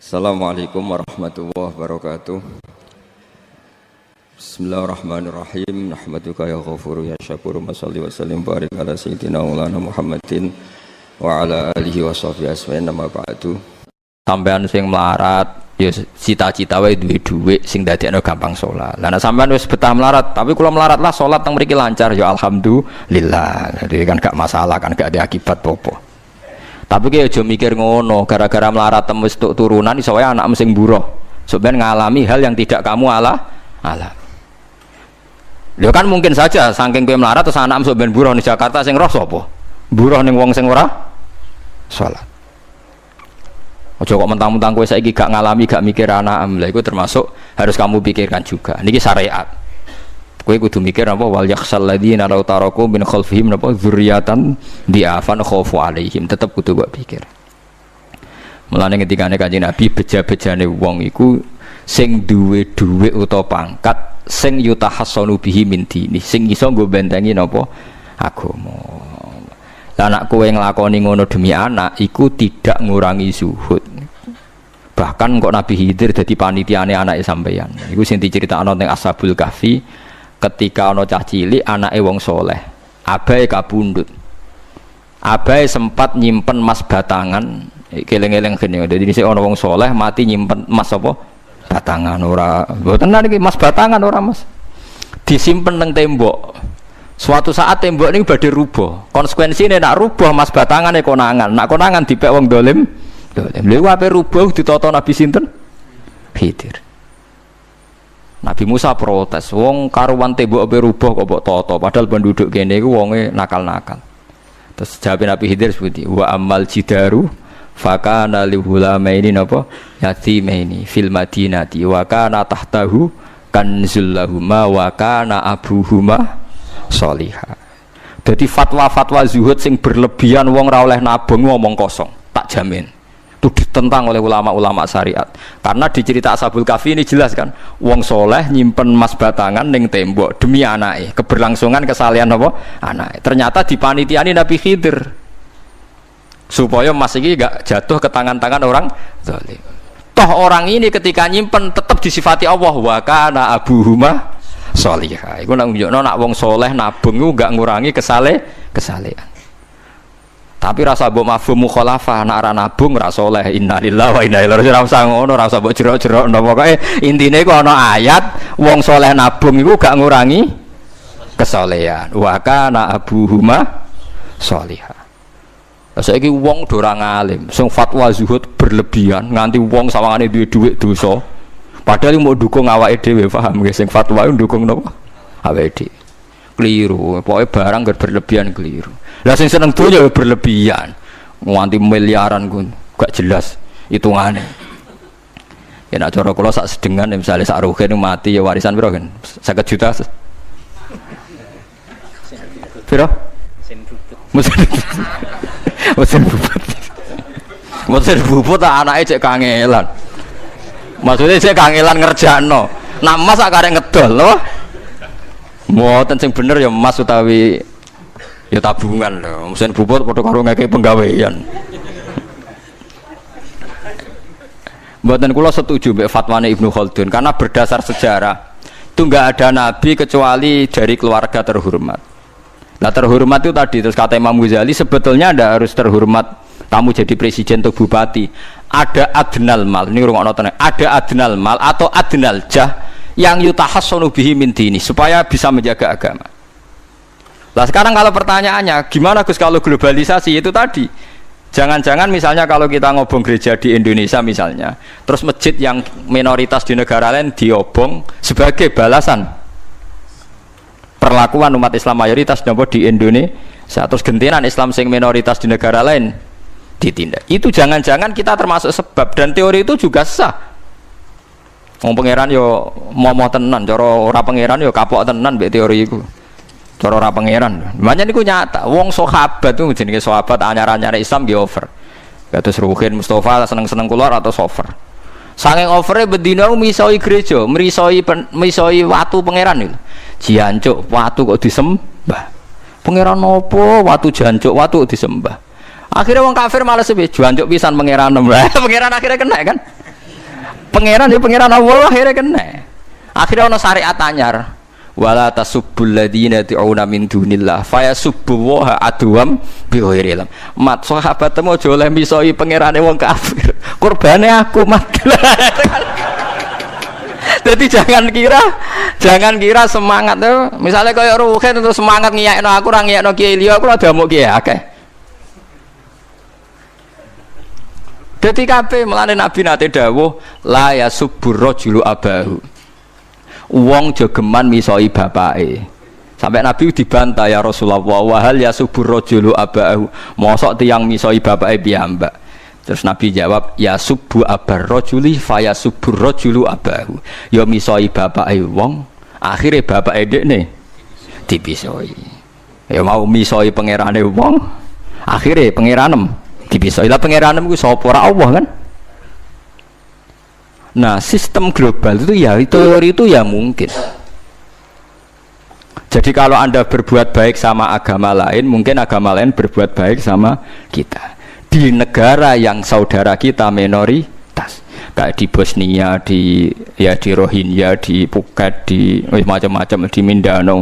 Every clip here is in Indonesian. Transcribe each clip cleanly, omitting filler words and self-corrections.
Assalamualaikum warahmatullahi wabarakatuh. Bismillahirrahmanirrahim. Nahmaduka ya ghafuru ya syakuru. Mashalli wa sallim barik ala sayyidina maulana Muhammadin wa ala alihi wa sahbihi asma'in nama ba'du. Sampean sing melarat ya cita-cita wae duwe dhuwit sing dadekno gampang salat. Lah nek sampean wis betah melarat, tapi kula melarat lah salat teng mriki lancar ya alhamdulillah. Jadi kan gak masalah, kan gak ada akibat apa-apa. Tapi ki aja mikir ngono, gara-gara melarat temu tuk turunan iso wae anak sing buruh. Sampeyan ngalami hal yang tidak kamu alami. Lho kan mungkin saja saking kowe melarat terus anak sampeyan buruh di Jakarta sing roh sapa? Buruh ning wong sing ora salat. Aja kok mentang-mentang kowe saiki gak ngalami, gak mikir anak, lha iku termasuk harus kamu pikirkan juga. Niki syariat. Kowe kudu mikir apa wal yakhsal ladzina law taraku min khalfihim napa dzurriatan diafan khaufu alaihim, tetep kudu mbok pikir. Mulane ketikane Kanjeng Nabi beja-bejane wong iku sing duwe dhuwit utawa pangkat sing yutahassanu bihi min dini, sing iso nggo bentengi napa agama. Lah nek kowe nglakoni ngono demi anak iku tidak ngurangi zuhud. Bahkan kok Nabi Khidir dadi panitiane anake sampeyan. Iku sing diceritakno ning Ashabul Kahfi. Ketika ana cah cilik anake wong soleh, abahe kabundut. Abahe sempat nyimpen emas batangan, keleng-eleng kene. Dadi dhisik ana wong soleh mati nyimpen emas apa? Batangan ora. Mboten niki emas batangan ora, Mas. Disimpen teng tembok. Suatu saat tembok niku badhe rubuh. Konsekuensine nek rubuh emas batangane konangan. Nek konangan dipek wong dolim. Lha ape rubuh ditata Nabi sinten? Khidir. Nabi Musa protes, wong karuan tembok ape rubuh kok mbok tata, padahal penduduk kene iku wonge nakal-nakal. Terus jawab Nabi Khidir seperti wa amal jidaru fakana lihulamaini napa yatimaini fil madinati wa kana tahtahu kanzul lahuma wa kana abuhuma sholihah. Dadi fatwa-fatwa zuhud sing berlebihan wong ra oleh nabung ngomong kosong, tak jamin. Itu ditentang oleh ulama-ulama syariat. Karena di cerita Ashabul Kahfi ini jelas kan, wong soleh nyimpen emas batangan ning tembok demi anake, keberlangsungan kesalehan apa? Anake. Ternyata dipanitiani Nabi Khidir. Supaya emas iki gak jatuh ke tangan-tangan orang zalim. Toh orang ini ketika nyimpen tetap disifati Allah wa kana abuhuma sholihah. Iku nak nunjukno nak wong soleh nabung iku gak ngurangi kesalehan. Tapi rasa mbok mafhum mukhalafah nek ora nabung ora saleh. Innalillahi wa inna ilaihi raji'un. Ora usah ngono, ora usah mbok jerok-jerok. Pokoke intine iku ana ayat wong saleh nabung iku gak ngurangi kesalehan. Wa kana abuhuma sholihah. Saiki wong do ora ngalim, sing fatwa zuhud berlebihan nganti wong sawangane duwe dhuwit dosa. Padahal mau dukung awake dhewe, paham nggih? Sing fatwa iku dukung napa? Awake dhewe. Keliru, pokoknya barang berlebihan keliru. Lah sing seneng donya berlebihan, nganti miliaran pun gak jelas hitungane. Ya nek cara kula sak sedengan misale sak rugen mati ya warisan piro kan? 50 juta. Piro? Mesin bubut. Mesin bubut anake cek kangelan. Maksudnya cek kangelan ngerjakno. Nah Mas sak karek ngedol lho. Mboten sing bener ya emas utawi ya tabungan lho. Mesin bubut padha karo ngeke penggawean. Mboten kula setuju mbek fatwane Ibnu Khaldun karena berdasar sejarah itu enggak ada nabi kecuali dari keluarga terhormat. Nah terhormat itu tadi terus kata Imam Ghazali sebetulnya ndak harus terhormat kamu jadi presiden atau bupati. Ada adnal mal, ini rungokno tenan. Ada adnal mal atau adnal jah yang yutahassanu bihi min dini supaya bisa menjaga agama. Lah sekarang kalau pertanyaannya gimana Gus kalau globalisasi itu tadi jangan-jangan misalnya kalau kita ngobong gereja di Indonesia misalnya terus masjid yang minoritas di negara lain diobong sebagai balasan perlakuan umat Islam mayoritas di Indonesia terus gentenan Islam sing minoritas di negara lain ditindak. Itu jangan-jangan kita termasuk sebab dan teori itu juga sah. Wong pangeran yo momo tenan, cara ora pangeran yo kapok tenan mbek teori iku. Cara ora pangeran. Makanya niku nyata, wong sahabat itu jenenge sahabat anyar-anyar Islam nggih over. Kados Ruhin Mustafa seneng-seneng kula atau over. Saking overe bendina misoi gereja, misoi watu pangeran niku. Jancuk watu kok disembah. Pangeran opo watu jancuk watu disembah. Akhirnya wong kafir malah sepi jancuk pisan pangeran. Pangeran akhirnya kena kan. Pangeran ya pangeran Allah akhirnya kena. Akhirnya ono syariat anyar. Wala tasubbul ladina tu'una min dunillah fayasubbu wa adwam bi ghairi ilm. Mat sahabat temu aja oleh misoi pangerane wong kafir. Kurbane aku mat. Jadi jangan kira semangat tuh. Misalnya kaya Ruhin itu semangat ngiyakno aku ora ngiyakno Kiai liya aku ora damuk Kiai akeh. Dadi kabeh melane Nabi nate dawuh la yasubbur rajulu abahu. Wong jogeman misoi bapake. Sampai Nabi dibantah ya Rasulullah wa hal yasubur rajulu abahu. Mosok tiyang misoi bapake piyambak. Terus Nabi jawab ya subu abar rajuli fa yasubur rajulu abahu. Ya misoi bapake wong, akhire bapake dekne dipisoi. Ya mau misoi pangerane wong, akhire pangeranem dipisoi. Lah pangeranem ku sapa ora Allah kan? Nah, sistem global itu ya teori itu ya mungkin. Jadi kalau Anda berbuat baik sama agama lain, mungkin agama lain berbuat baik sama kita. Di negara yang saudara kita minoritas, kayak di Bosnia, di Rohingya, di Phuket, di macam-macam, di Mindanao,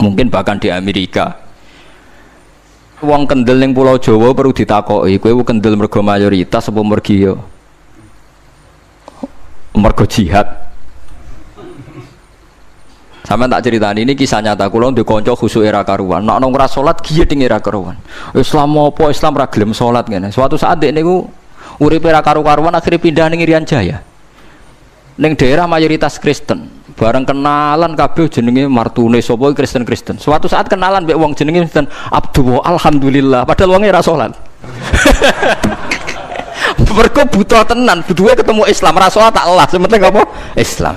mungkin bahkan di Amerika. Wong kendel ning Pulau Jawa perlu ditakoki, kowe kendel mergo mayoritas apa mergo ya? Mergo jihad. Sampe tak ceritani ini kisah nyata kula ndek kanca khusuk era karuan. Nek nang ora salat giyeding era karuan. Islam apa Islam ra gelem salat ngene. Suatu saat dek niku uripe era karu-karuan akhire pindah ning Irian Jaya. Ning daerah mayoritas Kristen. Bareng kenalan kabeh jenenge martune sapa Kristen-Kristen. Suatu saat kenalan mbek wong jenenge Kristen Abdullah alhamdulillah padahal wonge ra salat. Mergo butuh tenan, butuhe ketemu Islam, ra salat tak Allah, sementing apa? Islam.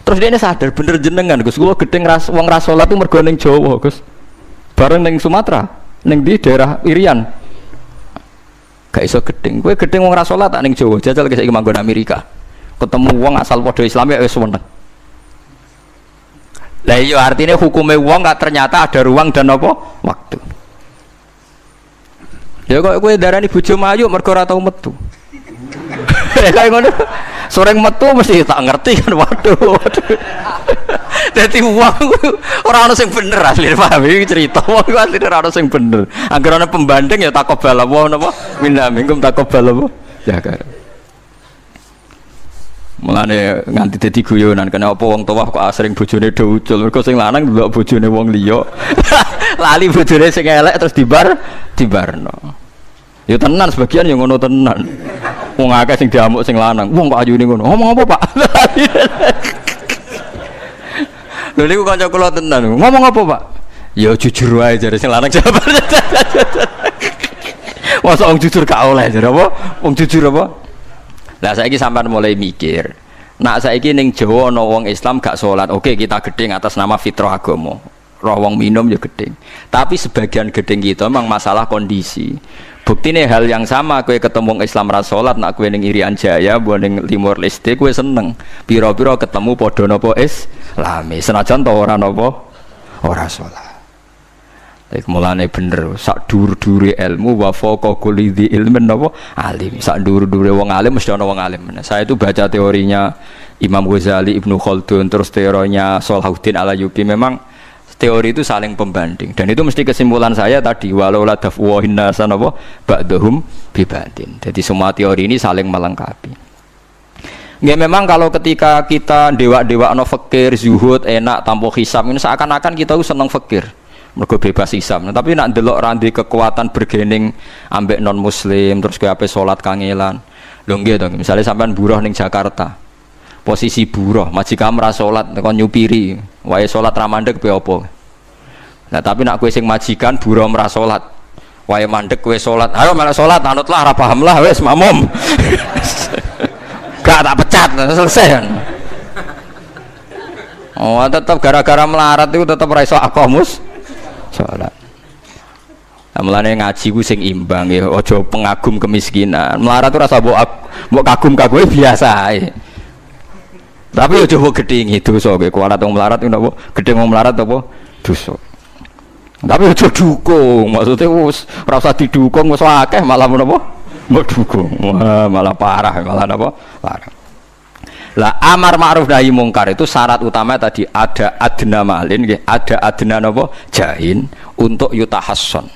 Terus dia ini sadar bener jenengan Gus, kula gedeng wong ra salat itu mergo ning Jawa, Gus. Bareng ning Sumatera, ning di daerah Irian. Gak iso gedeng. Kowe gedeng wong ra salat tak ning Jawa, jajal saiki manggon Amerika. Ketemu wong asal padha Islam ya wis seneng. Lah iya artinya hukume wong gak ternyata ada ruang dan apa? Waktu. Ya kok kowe darani bojo mayu mergo ora tau metu. Kayak ngono. Soreng metu mesti tak ngerti kan waduh. Dadi wong ora ono sing bener asline paham iki cerita wong asline ora ono sing bener. Angger ana pembanding ya takobal apa napa? Minna minkum takobal apa? Ya kan. Mulane nganti dadi guyonan kena apa wong tuwa kok asring bojone do ucul mergo sing lanang ndelok bojone wong liya. Lali bojone sing elek terus dibarno. Ya tenan sebagian yang ngono tenan. Wong akeh sing diamuk sing lanang. Wong kok ayune ngono. Ngomong apa, Pak? Lha niku kanca kula tenan. Ngomong apa, Pak? Ya jujur wae jare sing lanang jawab. Masa wong jujur gak oleh jare apa? Wong jujur apa? Lah saiki sampean mulai mikir. Nak saiki ning Jawa ana wong Islam gak salat. Oke, kita gedeng atas nama fitrah agama. Roh wong minum ya gedeng. Tapi sebagian gedeng kita memang masalah kondisi. Buktine hal yang sama kowe ketemu Islam ra salat nak kowe ning Irian Jaya mbok ning Timor Leste kowe seneng. Pira-pira ketemu padha napa Islami. Senajan to ora napa ora salat. Iku mulane bener sak dhuwur-dhuwure ilmu wa faqa kulli dzi ilmin napa alim. Sak dhuwur-dhuwure wong alim mesti ana wong alim. Saya itu baca teorinya Imam Ghazali, Ibnu Khaldun, terus teorinya Salahuddin Al-Ayyubi memang teori itu saling pembanding dan itu mesti kesimpulan saya tadi walau la dafwa hinnasan apa ba'dhum bibatin. Jadi semua teori ini saling melengkapi. Nggih memang kalau ketika kita dewa-dewa no fakir, zuhud, enak, tanpa hisab ini seakan-akan kita seneng fakir. Mergo bebas hisab. Nah, tapi nak ndelok randi kekuatan bergening ambek non muslim terus kowe ape salat kangelan. Lho nggih to, misalnya sampean buruh ning Jakarta. Posisi buruh, majikan ra salat kon nyupiri, wae salat ra mandeg piye apa. Nah, tapi nak kowe sing majikan buruh ora salat. Wae mandeg kowe salat. Ayo malah salat, anutlah ra paham lah wis makmum. Gak tak pecat, selesai kan. Oh, tetap gara-gara melarat itu tetap ra iso aqamus salat. Nah, mulane ngaji ku sing imbang ya, aja pengagum kemiskinan. Melarat ora usah mbok kagum-kagume biasa ae. Tapi yo coba gedhingi dosa kowe kualat wong melarat ku napa? Gedhing wong melarat apa? Dosa. Tapi aja dukung, maksudnya wis ora usah didukung wis akeh malah menapa? Mbok dukung. Wah, malah parah, malah napa? Parah. Lah amar ma'ruf nahi mungkar itu syarat utama tadi ada adna malin, ada adna napa jahin untuk yutahasson.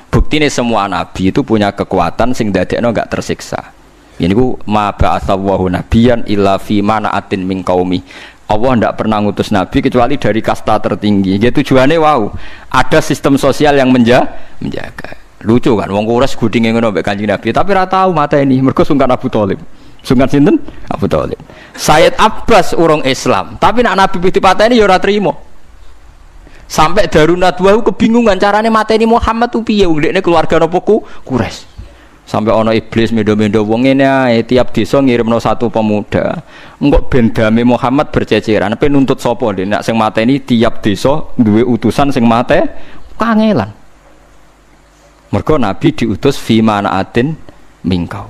Buktine semua nabi itu punya kekuatan sing dadekno enggak tersiksa. Ini ku ma ba'atsallahu nabiyyan illa fi mana'atin min qaumi. Allah tidak pernah ngutus nabi kecuali dari kasta tertinggi. Ya tujuannya wow, ada sistem sosial yang menjaga. Lucu kan, wong Quraisy gudinge ngono mbek Kanjeng Nabi, tapi ora tau mateni mergo sungkan Abu Thalib. Sungkan sinten? Abu Thalib. Sayyid Abbas urung Islam, tapi nak Nabi dipateni ya ora trimo. Sampai Darun Nadwa kebingungan carane mateni Muhammad tuh piye wong dekne keluarga napa Quraisy. Sampai ana iblis mendo-mendo wong ngene ae tiap desa ngirimno satu pemuda. Engko ben dame Muhammad berceceran, pe nuntut sapa ndek nek sing mateni tiap desa duwe utusan sing mate kangelan. Mergo Nabi diutus fi manaatin mingkau.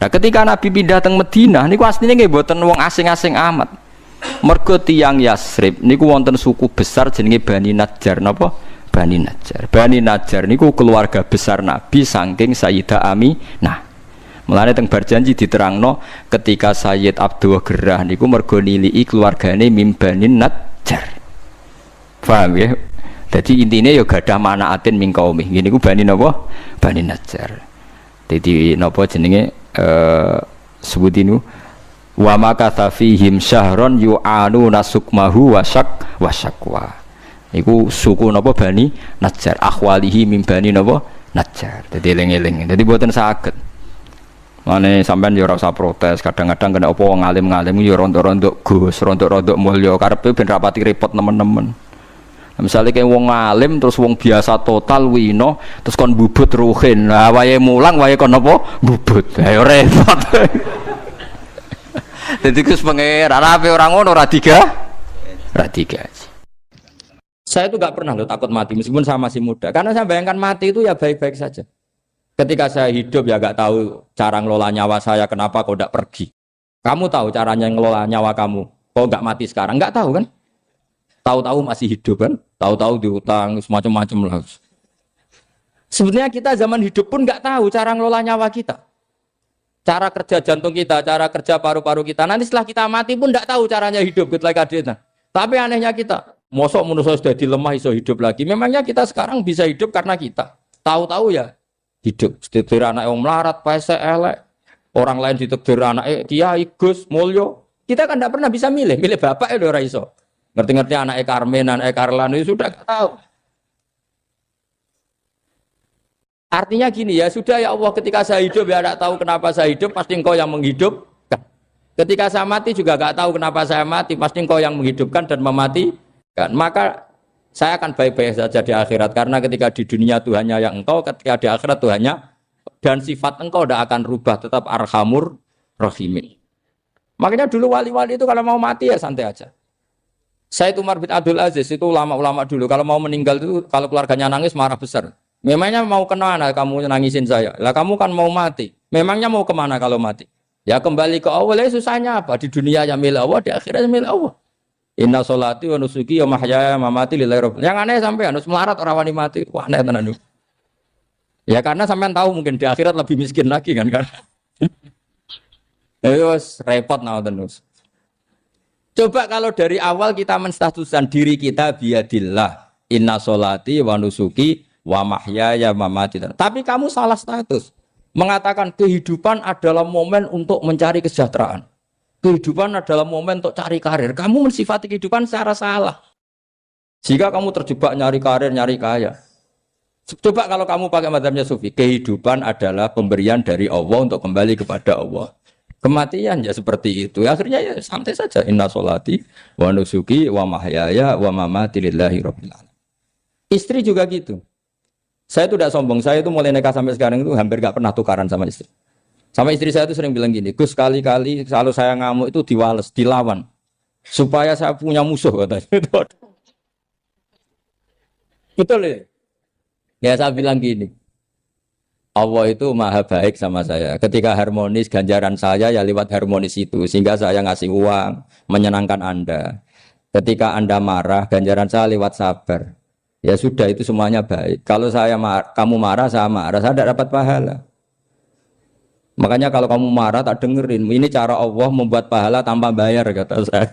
Nah ketika Nabi pindah teng Madinah niku asline nggih mboten wong asing-asing amat. Mergo tiyang Yasrib niku wonten suku besar jenenge Bani Najjar napa? Bani Najjar. Bani Najjar niku keluarga besar Nabi saking Sayyidah Aminah. Mulane teng Barjanji diterangno ketika Sayyid Abdul Gerah niku mergo niliki keluargane mim Bani Najjar. Paham ya? Jadi intinya ya gadah manaatin min qaumi. Ngene iku Bani napa? Bani Najjar. Dadi napa jenenge sebutinu wa makatha fihim syahron yu'anu nasukmahu wasyaqwa. Iku suku napa Bani Najjar, akhwalihi min Bani napa Najjar. Dadi eling-eling. Dadi mboten saged. Mane sampean ya ora usah protes, kadang-kadang kena apa wong alim-alim ya rontok-rontok Gus, rontok-rontok mulya karepe ben rapati repot nemen-nemen. Misalnya kayak wong alim terus wong biasa total wino terus kon bubut ruhin, nah wae mulang wae kon apa bubut, ayo repot. Jadi kus pengeran apa orang ngono ora tiga. Saya itu nggak pernah loh takut mati meskipun saya masih muda, karena saya bayangkan mati itu ya baik-baik saja. Ketika saya hidup ya nggak tahu cara ngelola nyawa saya, kenapa kok tidak pergi? Kamu tahu caranya ngelola nyawa kamu, kok nggak mati sekarang? Nggak tahu kan? Tahu-tahu masih hidup kan? Tahu-tahu diutang semacam-macam lah. Sebenarnya kita zaman hidup pun nggak tahu cara ngelola nyawa kita, cara kerja jantung kita, cara kerja paru-paru kita. Nanti setelah kita mati pun nggak tahu caranya hidup gitu lagi. Tapi anehnya kita, mosok manusia sudah dilemah iso hidup lagi. Memangnya kita sekarang bisa hidup karena kita tahu-tahu ya hidup. Ditekdir anak yang melarat, paese elek, orang lain ditekdir anak Kiai Gus Mulyo. Kita kan nggak pernah bisa milih bapak ya ora iso. Ngerti-ngerti anak Karmen, anak Karlan itu sudah tahu. Artinya gini ya, sudah ya Allah ketika saya hidup ya tidak tahu kenapa saya hidup, pasti engkau yang menghidupkan. Ketika saya mati juga tidak tahu kenapa saya mati, pasti engkau yang menghidupkan dan mematikan. Maka saya akan baik-baik saja di akhirat, karena ketika di dunia Tuhannya yang engkau, ketika di akhirat Tuhannya, dan sifat engkau tidak akan rubah, tetap arhamur rahimin. Makanya dulu wali-wali itu kalau mau mati ya santai aja. Sayyid Umar bin Abdul Aziz itu ulama-ulama dulu kalau mau meninggal itu kalau keluarganya nangis marah besar. Memangnya mau kemana kamu nangisin saya? Lah kamu kan mau mati. Memangnya mau kemana kalau mati? Ya kembali ke Allah. Susahnya apa? Di dunia ya milik Allah, di akhirat milik Allah. Inna sholati wa nusuki wa mahyaya wa mamati lillahi rabbil. Yang aneh sampai harus melarat orang wani mati. Wah aneh tenan. Ya karena sampean tahu mungkin di akhirat lebih miskin lagi kan. Terus repot nah terus. Coba kalau dari awal kita menstatuskan diri kita biadillah, inna sholati wa nusuki wa mahyaya wa mamati. Tapi kamu salah status. Mengatakan kehidupan adalah momen untuk mencari kesejahteraan. Kehidupan adalah momen untuk cari karir. Kamu mensifati kehidupan secara salah. Jika kamu terjebak nyari karir, nyari kaya. Coba kalau kamu pakai mazhabnya Sufi, kehidupan adalah pemberian dari Allah untuk kembali kepada Allah. Kematian ya seperti itu. Akhirnya ya santai saja. Inna sholati wa nusuki wa mahyaya wa mamati lillahi rabbil alamin. Istri juga gitu. Saya itu tidak sombong. Saya itu mulai nikah sampai sekarang itu hampir gak pernah tukaran sama istri. Sama istri saya itu sering bilang gini, Gus kali-kali kalau saya ngamuk itu diwales, dilawan. Supaya saya punya musuh katanya. Betul ya? Ya saya bilang gini. Allah itu maha baik sama saya. Ketika harmonis, ganjaran saya ya lewat harmonis itu. Sehingga saya ngasih uang, menyenangkan Anda. Ketika Anda marah, ganjaran saya lewat sabar. Ya sudah, itu semuanya baik. Kalau kamu marah, saya tidak dapat pahala. Makanya kalau kamu marah tak dengerin. Ini cara Allah membuat pahala tanpa bayar kata saya.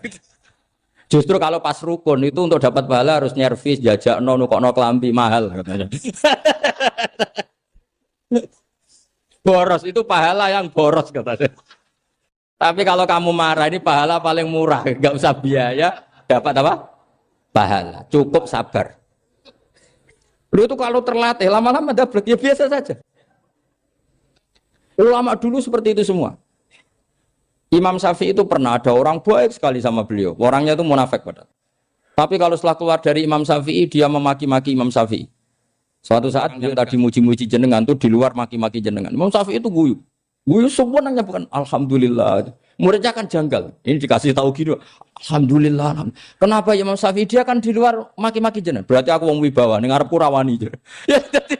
Justru kalau pas rukun itu untuk dapat pahala harus nyervis, jajak nukokno kelambi mahal katanya. Boros itu pahala yang boros katanya. Tapi kalau kamu marah ini pahala paling murah, nggak usah biaya, dapat apa? Pahala. Cukup sabar. Lu itu kalau terlatih lama-lama dapat ya biasa saja. Ulama dulu seperti itu semua. Imam Syafi'i itu pernah ada orang baik sekali sama beliau. Orangnya itu munafik padahal. Tapi kalau setelah keluar dari Imam Syafi'i, dia memaki-maki Imam Syafi'i. Suatu saat beliau tadi muji-muji jenengan tuh di luar maki-maki jenengan. Imam Syafi'i itu guyu. Guyu sebenarnya bukan alhamdulillah. Muridnya kan janggal. Ini dikasih tahu gitu. Alhamdulillah. Kenapa Imam Syafi'i dia kan di luar maki-maki jenengan? Berarti aku wong wibawa, ning ngarepku rawani. Ya jadi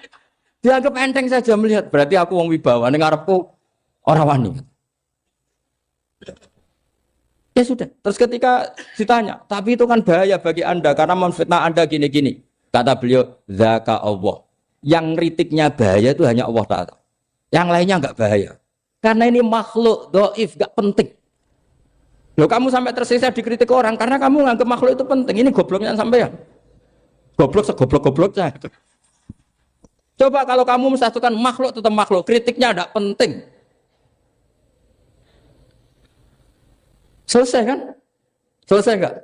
dianggap enteng saja melihat. Berarti aku wong wibawa, ning ngarepku ora wani. Ya sudah. Terus ketika ditanya, tapi itu kan bahaya bagi Anda karena memfitnah Anda gini-gini. Kata beliau, zaka Allah. Yang kritiknya bahaya itu hanya Allah Ta'ala. Yang lainnya enggak bahaya. Karena ini makhluk, doif, enggak penting. Loh kamu sampai tersisa dikritik orang karena kamu nganggap makhluk itu penting. Ini gobloknya sampean. Goblok segoblok-gobloknya. Coba kalau kamu mensatukan makhluk tetap makhluk, kritiknya enggak penting. Selesai kan? Selesai enggak?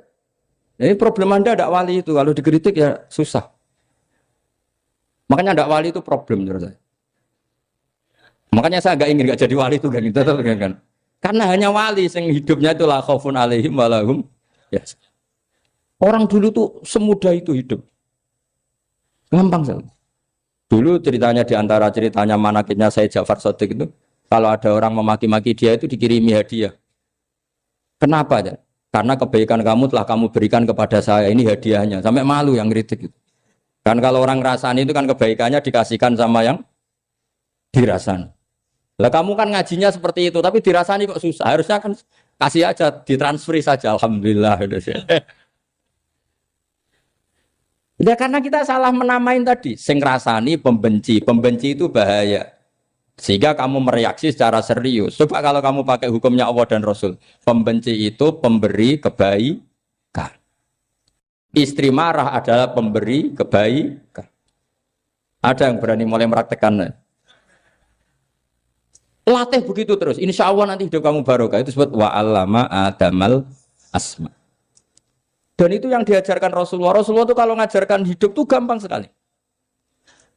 Ini problem Anda ada wali itu. Kalau dikritik ya susah. Makanya ada wali itu problem menurut saya. Makanya saya enggak ingin enggak jadi wali itu kan. Karena hanya wali yang hidupnya itu la khaufun alaihim walahum. Ya. Orang dulu tuh semudah itu hidup. Gampang sekali. Dulu ceritanya di antara ceritanya manakibnya saya Ja'far Shadiq itu, kalau ada orang memaki-maki dia itu dikirimi hadiah. Kenapa ya? Karena kebaikan kamu telah kamu berikan kepada saya, ini hadiahnya. Sampai malu yang kritik itu. Kan kalau orang ngerasani itu kan kebaikannya dikasihkan sama yang dirasani. Lah kamu kan ngajinya seperti itu, tapi dirasani kok susah. Harusnya kan kasih aja, ditransferi saja. Alhamdulillah. Ya karena kita salah menamain tadi. Sing rasani pembenci. Pembenci itu bahaya. Sehingga kamu mereaksi secara serius. Coba kalau kamu pakai hukumnya Allah dan Rasul. Pembenci itu pemberi kebaikan. Istri marah adalah pemberi kebaikan. Ada yang berani mulai meraktekannya. Latih begitu terus. Insya Allah nanti hidup kamu barokah. Itu disebut wa'allama adamal asma. Dan itu yang diajarkan Rasulullah. Rasulullah itu kalau ngajarkan hidup itu gampang sekali.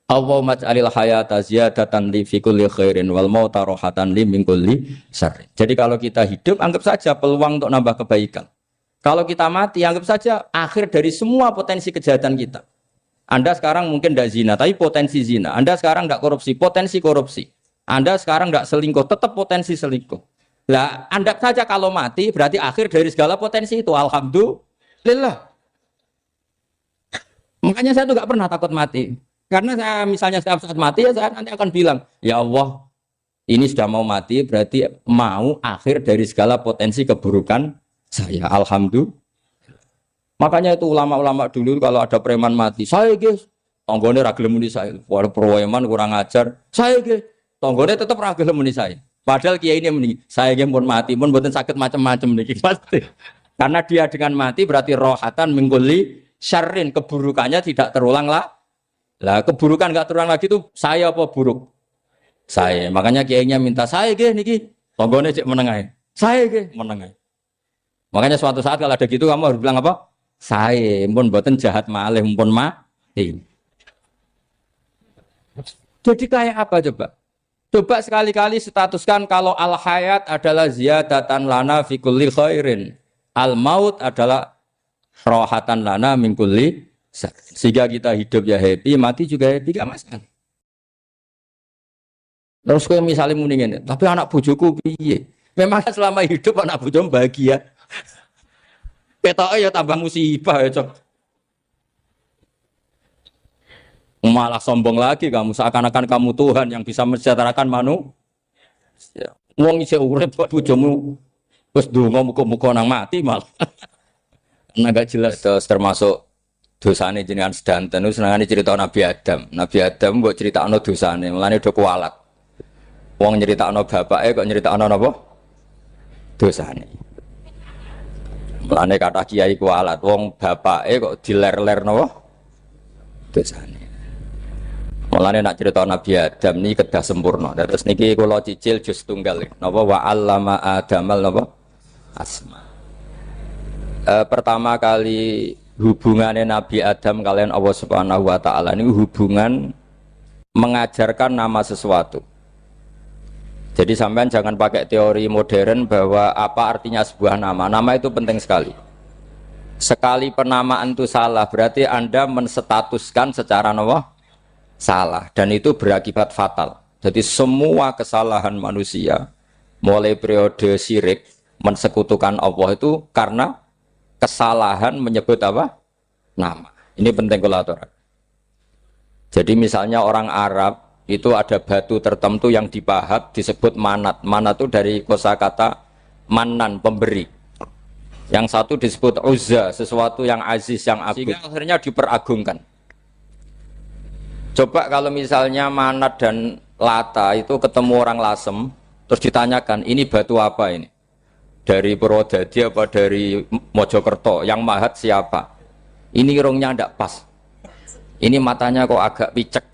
Allahumma ja'alil hayata ziyadatan li fi kulli khairin wal mauta rohatan li min kulli syarrin. Jadi kalau kita hidup anggap saja peluang untuk nambah kebaikan. Kalau kita mati anggap saja akhir dari semua potensi kejahatan kita. Anda sekarang mungkin tidak zina tapi potensi zina. Anda sekarang tidak korupsi, potensi korupsi. Anda sekarang tidak selingkuh, tetap potensi selingkuh. Lah, anggap saja kalau mati berarti akhir dari segala potensi itu. Alhamdulillah. Makanya saya tuh nggak pernah takut mati. Karena saya misalnya setiap saat mati ya saya nanti akan bilang, ya Allah, ini sudah mau mati berarti mau akhir dari segala potensi keburukan saya. Alhamdulillah. Makanya itu ulama-ulama dulu kalau ada preman mati, saya guys, tonggone ra gelem muni saya. Walau preman kurang ajar, saya guys, tonggone tetap ra gelem muni saya. Padahal kiai ini muni, saya guys pun mati, pun mboten sakit macam-macam niki pasti. Karena dia dengan mati berarti rohatan mengkuli syarrin, keburukannya tidak terulang lah. Lah keburukan enggak terulang lagi itu saya apa buruk? Saya. Makanya kiainya minta saya ge niki tonggone cek menengae. Saya ge menengae. Makanya suatu saat kalau ada gitu kamu harus bilang apa? Saya pun mboten jahat malih pun mati. Jadi kayak apa coba? Coba sekali-kali statuskan kalau al hayat adalah ziyadatan lana fi kulli khairin. Al maut adalah rohatan lana min kulli. Sehingga kita hidup ya happy, mati juga happy, gak masalah. Terus kalau misalnya mendingin, tapi anak bojoku piye? Memang selama hidup anak bojomu bahagia. Petoke ya tambah musibah ya, Cok. Malah sombong lagi kamu, seakan-akan kamu Tuhan yang bisa mensejahterakan manusia. Wong isih urip kok bojomu wis ndonga muga-muga nang mati malah. Enggak jelas termasuk dosane jenengan sedanten itu senengane cerita Nabi Adam. Nabi Adam mbok critakno dosane, mulane do kualat. Wong nyeritakno bapake kok nyeritakno napa? Dosane. Mulane kata kiai kualat, wong bapake kok diler-ler napa? Dosane. Mulane nak cerita Nabi Adam niki kedah sempurna. Terus niki kula cicil juz tunggal napa wa 'allama Adamal napa? Asma. Pertama kali hubungannya Nabi Adam kalian Allah Subhanahu wa taala ini hubungan mengajarkan nama sesuatu. Jadi sampean jangan pakai teori modern bahwa apa artinya sebuah nama. Nama itu penting sekali. Sekali penamaan itu salah, berarti Anda menstatuskan secara nama salah dan itu berakibat fatal. Jadi semua kesalahan manusia mulai periode syirik mensekutukan Allah itu karena kesalahan menyebut apa? Nama. Ini penting kalau aturan. Jadi misalnya orang Arab itu ada batu tertentu yang dipahat disebut manat. Manat itu dari kosakata manan, pemberi. Yang satu disebut uzza, sesuatu yang aziz, yang agung. Sehingga akhirnya diperagungkan. Coba kalau misalnya manat dan lata itu ketemu orang Lasem, terus ditanyakan, ini batu apa ini? Dari Purwodadi apa dari Mojokerto? Yang mahat siapa? Ini irungnya tidak pas. Ini matanya kok agak picek.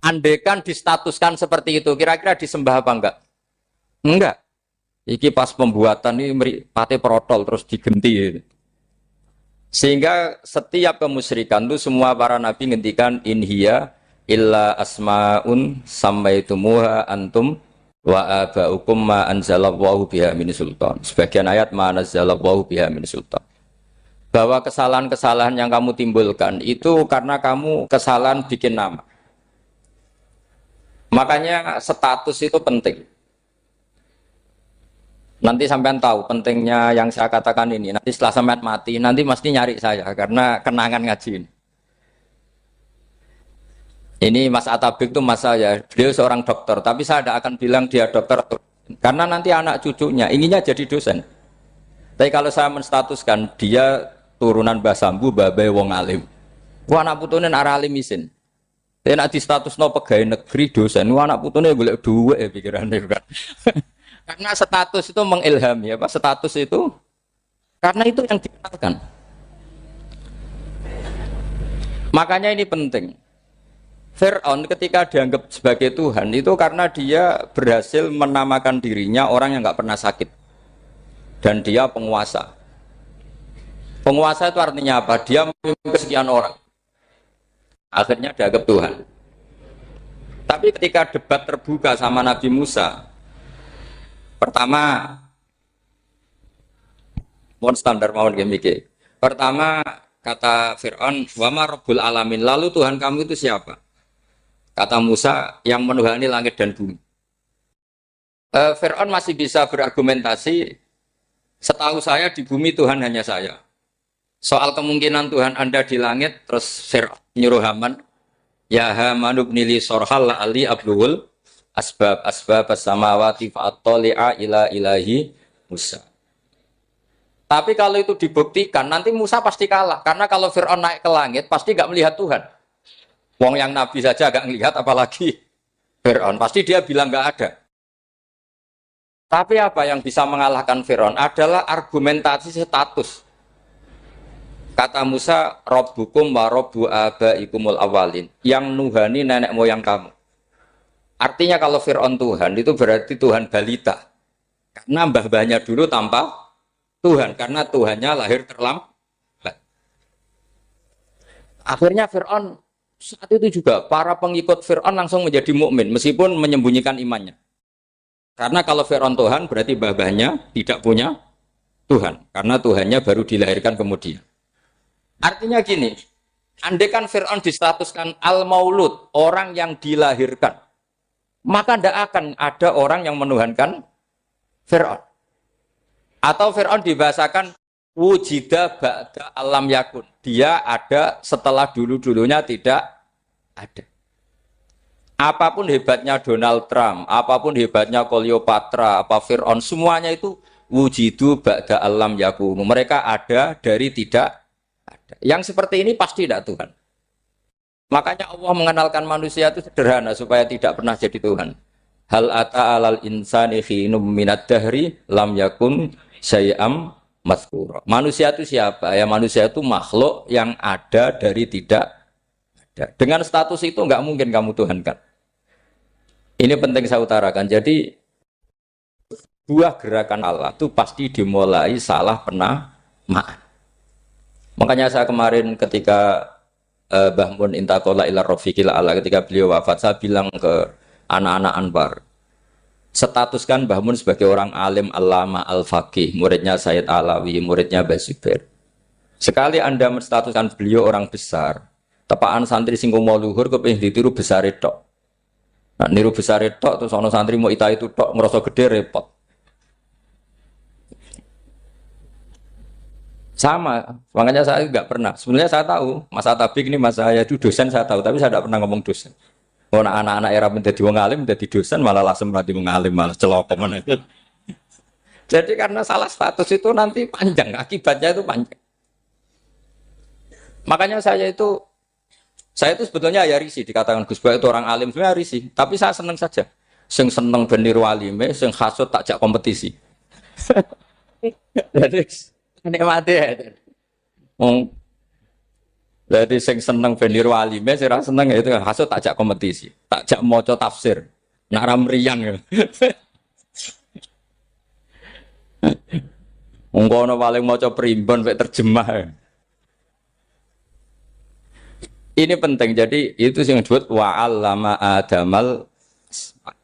Andekan distatuskan seperti itu, kira-kira disembah apa enggak? Enggak. Iki pas pembuatan ini pate protol terus digenti. Sehingga setiap kemusyrikan itu semua para nabi ngendikan inhiya illa asmaun sammaitumuha antum wa abaukum ma anzalallahu biha min sultan. Sebagian ayat ma anzalallahu biha min sultan. Bahwa kesalahan-kesalahan yang kamu timbulkan itu karena kamu kesalahan bikin nama. Makanya status itu penting. Nanti sampean tahu pentingnya yang saya katakan ini. Nanti setelah sampean mati, nanti mesti nyari saya karena kenangan ngaji ini. Ini Mas Atabik itu mas saya, beliau seorang dokter, tapi saya tidak akan bilang dia dokter karena nanti anak cucunya inginnya jadi dosen. Tapi kalau saya menstatuskan dia turunan Mbah Sambu, babai wong alim. Wah anak putune arah alim isin. Tapi nak di status no pegawai negeri dosen, wah anak putune boleh duwe pikirannya kan. Karena status itu mengilhami, apa status itu? Karena itu yang dikenalkan. Makanya ini penting. Fir'aun ketika dianggap sebagai Tuhan itu karena dia berhasil menamakan dirinya orang yang nggak pernah sakit dan dia penguasa. Penguasa itu artinya apa? Dia memimpin sekian orang. Akhirnya dianggap Tuhan. Tapi ketika debat terbuka sama Nabi Musa, pertama, mohon standar mohon gemike. Pertama kata Fir'aun, wama Rabbul Alamin. Lalu Tuhan kamu itu siapa? Kata Musa, yang menuhani langit dan bumi. Fir'aun masih bisa berargumentasi. Setahu saya di bumi Tuhan hanya saya. Soal kemungkinan Tuhan Anda di langit, terus Fir'aun nyuruh Haman, ya Haman ibnili sorhal ali abluhul asbab as-samawati fa'attali'a ila ilahi Musa. Tapi kalau itu dibuktikan, nanti Musa pasti kalah. Karena kalau Fir'aun naik ke langit, pasti nggak melihat Tuhan. Wong yang Nabi saja nggak melihat, apalagi Fir'aun. Pasti dia bilang nggak ada. Tapi apa yang bisa mengalahkan Fir'aun adalah argumentasi status. Kata Musa, Rabbukum wa Rabbu abaikumul awalin. Yang nuhani nenek moyang kamu. Artinya kalau Fir'aun Tuhan, itu berarti Tuhan balita. Karena mbah-mbahnya dulu tanpa Tuhan. Karena Tuhannya lahir terlambat. Akhirnya Fir'aun, saat itu juga para pengikut Fir'aun langsung menjadi mukmin meskipun menyembunyikan imannya. Karena kalau Fir'aun Tuhan, berarti mbah-mbahnya tidak punya Tuhan. Karena Tuhannya baru dilahirkan kemudian. Artinya gini, andaikan Fir'aun distatuskan al-maulud, orang yang dilahirkan, maka tidak akan ada orang yang menuhankan Fir'aun. Atau Fir'aun dibahasakan wujida ba'da alam yakun. Dia ada setelah dulu-dulunya tidak ada. Apapun hebatnya Donald Trump, apapun hebatnya Cleopatra, apa Fir'aun, semuanya itu wujidu ba'da alam yakun. Mereka ada dari tidak ada. Yang seperti ini pasti tidak Tuhan. Makanya Allah mengenalkan manusia itu sederhana supaya tidak pernah jadi Tuhan. Hal ata alal insani khinum minad dahri lam yakun syai'am mazkura. Manusia itu siapa? Ya manusia itu makhluk yang ada dari tidak ada. Dengan status itu enggak mungkin kamu Tuhan kan. Ini penting saya utarakan. Jadi buah gerakan Allah itu pasti dimulai salah penamaan. Makanya saya kemarin ketika Mbah Mun intakola ila rofiqil ala ketika beliau wafat, saya bilang ke anak-anak Anwar, statuskan Mbah Mun sebagai orang alim alama al-faqih, muridnya Sayyid Alawi, muridnya Mbah Zubair. Sekali Anda menstatuskan beliau orang besar, tepaan santri sing mau luhur kepengin ditiru besar tok. Nah, niru besar tok terus ana santri mau ita itu tok ngerasa gede repot. Sama, makanya saya nggak pernah. Sebenarnya saya tahu, Mas Atabik ini mas saya itu dosen saya tahu, tapi saya tidak pernah ngomong dosen. Oh, anak-anak era menjadi wong alim, menjadi dosen malah langsung berarti wong alim malah celokom. Jadi karena salah status itu nanti panjang, akibatnya itu panjang. Makanya saya itu sebetulnya ya risih dikatakan Gus Bah itu orang alim, sebenarnya risih. Tapi saya seneng saja. Sing seneng benir walime, sing hasut takjak kompetisi. Jadi nikmati ya. Jadi sing seneng benir walime, sing ra seneng itu hasut takjak kompetisi, takjak maca tafsir. Nak ra mriyang ya. Wong kono paling maca primbon mek terjemah. Ya. Ini penting. Jadi itu yang disebut wa'allama adamal.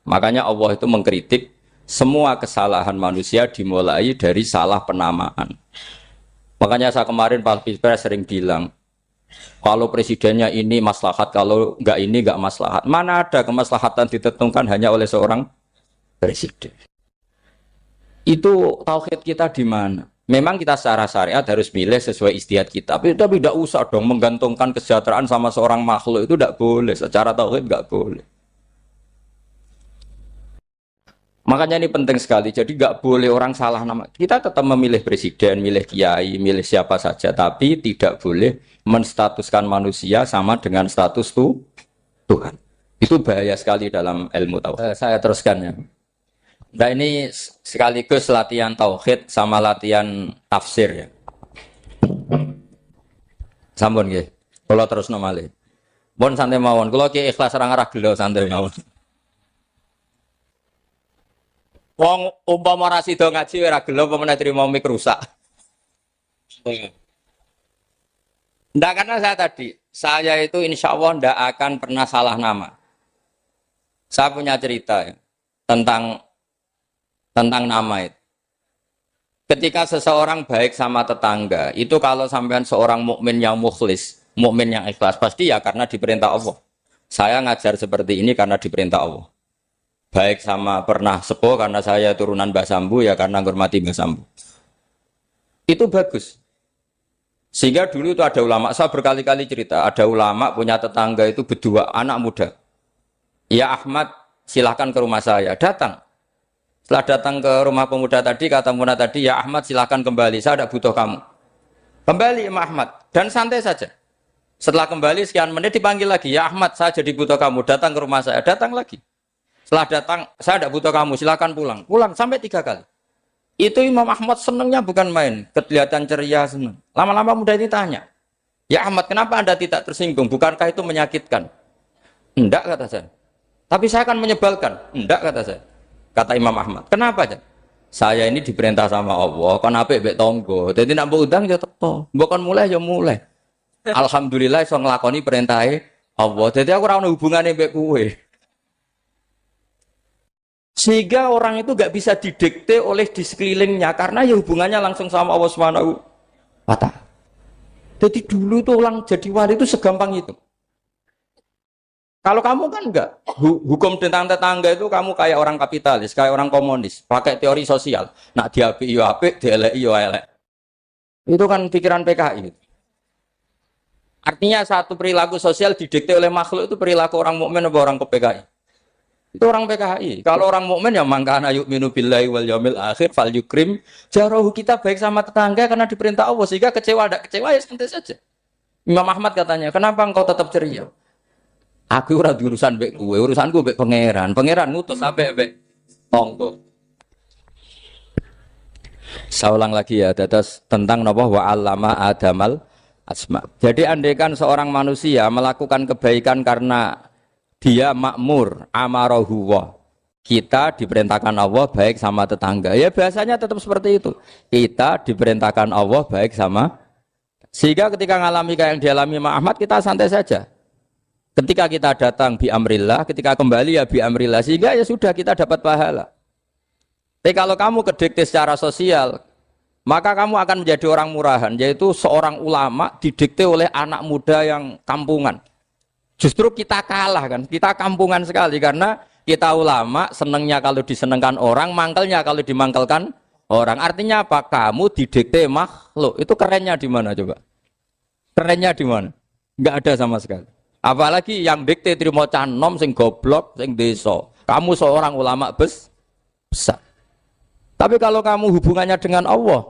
Makanya Allah itu mengkritik semua kesalahan manusia dimulai dari salah penamaan. Makanya saya kemarin Pak Pilpres sering bilang, kalau presidennya ini maslahat, kalau enggak ini enggak maslahat. Mana ada kemaslahatan ditentukan hanya oleh seorang presiden? Itu tauhid kita di mana? Memang kita secara syariat harus milih sesuai istihad kita. Tapi tidak usah dong menggantungkan kesejahteraan sama seorang makhluk, itu tidak boleh. Secara tauhid enggak boleh. Makanya ini penting sekali. Jadi nggak boleh orang salah nama. Kita tetap memilih presiden, milih kiai, milih siapa saja. Tapi tidak boleh menstatuskan manusia sama dengan status Tuhan. Itu bahaya sekali dalam ilmu tauhid. Saya teruskan ya. Nah ini sekaligus latihan tauhid sama latihan tafsir ya. Sampun nggih. Kula terusno malih. Pun santai mawon. Kula ki ikhlas ora ngarah gelo santai mawon. Wong umpama ora sida ngaji ora gelo apa meneh trimo mik rusak. Ndak karena saya itu insya Allah ndak akan pernah salah nama. Saya punya cerita ya, tentang nama itu. Ketika seseorang baik sama tetangga, itu kalau sampean seorang mukmin yang mukhlis, mukmin yang ikhlas, pasti ya karena diperintah Allah. Saya ngajar seperti ini karena diperintah Allah. Baik sama pernah sepuh karena saya turunan Mbah Sambu ya karena menghormati Mbah Sambu. Itu bagus. Sehingga dulu itu ada ulama, saya berkali-kali cerita, ada ulama punya tetangga itu berdua anak muda. Ya Ahmad, silahkan ke rumah saya. Datang. Setelah datang ke rumah pemuda tadi, kata pemuda tadi, ya Ahmad silahkan kembali, saya tidak butuh kamu. Kembali Imam Ahmad, dan santai saja. Setelah kembali sekian menit dipanggil lagi, ya Ahmad saya jadi butuh kamu, datang ke rumah saya, datang lagi. Setelah datang, saya tidak butuh kamu, silakan pulang. Pulang sampai 3 kali. Itu Imam Ahmad senangnya bukan main, kelihatan ceria senang. Lama-lama muda ini tanya, ya Ahmad kenapa Anda tidak tersinggung? Bukankah itu menyakitkan? Enggak kata saya. Tapi saya akan menyebalkan. Enggak kata saya. Kata Imam Ahmad. Kenapa aja? Saya ini diperintah sama Allah, kan apik mbek tangga. Dadi nek mbok undang ya teko. Mbok kon mulai ya mulai. Alhamdulillah iso nglakoni perintahe Allah. Dadi aku ora ono hubungane mbek kowe. Sehingga orang itu gak bisa didikte oleh di sekelilingnya karena ya hubungannya langsung sama Allah Subhanahu wa ta'ala. Jadi dulu tuh orang jadi wali itu segampang itu. Kalau kamu kan enggak, hukum tentang tetangga itu kamu kayak orang kapitalis, kayak orang komunis, pakai teori sosial. Nak diapik yo apik, dielek yo elek. Itu kan pikiran PKI. Artinya satu perilaku sosial didikte oleh makhluk itu perilaku orang mukmin atau orang ke PKI. Itu orang PKI. Kalau orang mukmin ya mangkana yu'minu billahi wal yaumil akhir fal yukrim jarahu, kita baik sama tetangga karena diperintah Allah, sehingga kecewa ada kecewa ya santai saja. Imam Ahmad katanya, kenapa engkau tetap ceria? Aku ora urusan mbek kowe, urusanku mbek pangeran. Pangeran ngutus sampe mbek tonggo. Saya ulang lagi ya, terus tentang napa wa 'allama adamal asma. Jadi andaikan seorang manusia melakukan kebaikan karena dia makmur, amarahu wa. Kita diperintahkan Allah baik sama tetangga. Ya biasanya tetap seperti itu. Kita diperintahkan Allah baik sama. Sehingga ketika ngalami kayak yang dialami Ahmad, kita santai saja. Ketika kita datang bi amrillah, ketika kembali ya bi amrillah, sehingga ya sudah kita dapat pahala. Tapi kalau kamu kedikte secara sosial, maka kamu akan menjadi orang murahan, yaitu seorang ulama didikte oleh anak muda yang kampungan. Justru kita kalah kan, kita kampungan sekali karena kita ulama senengnya kalau disenengkan orang, mangkelnya kalau dimangkelkan orang. Artinya apa? Kamu didikte makhluk. Itu kerennya di mana coba? Kerennya di mana? Enggak ada sama sekali. Apalagi yang dikte trimo canom sing goblok sing desa. Kamu seorang ulama besar. Tapi kalau kamu hubungannya dengan Allah,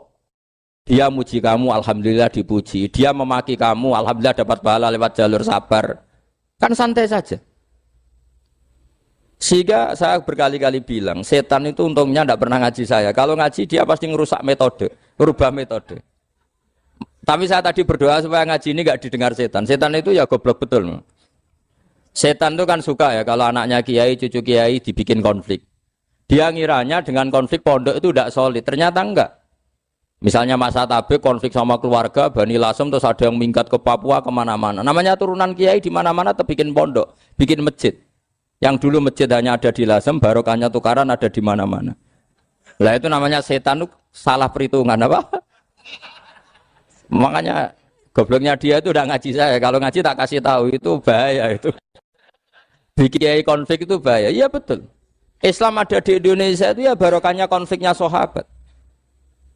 dia muji kamu, alhamdulillah dipuji. Dia memaki kamu, alhamdulillah dapat pahala lewat jalur sabar. Kan santai saja. Sehingga saya berkali-kali bilang, setan itu untungnya tidak pernah ngaji saya. Kalau ngaji dia pasti ngerusak metode, merubah metode. Tapi saya tadi berdoa supaya ngaji ini nggak didengar setan. Setan itu ya goblok betul. Setan itu kan suka ya kalau anaknya kiai, cucu kiai dibikin konflik. Dia ngiranya dengan konflik pondok itu tidak solid. Ternyata enggak. Misalnya Mas Atabe konflik sama keluarga, Bani Lasem, terus ada yang minggat ke Papua kemana-mana. Namanya turunan kiai di mana-mana tetap bikin pondok, bikin masjid. Yang dulu masjid hanya ada di Lasem, barokahnya tukaran ada di mana-mana. Lah itu namanya setan itu salah perhitungan apa? Makanya gobloknya dia itu udah ngaji saya. Kalau ngaji tak kasih tahu itu bahaya itu. Bikin konflik itu bahaya. Iya betul. Islam ada di Indonesia itu ya barokahnya konfliknya sahabat.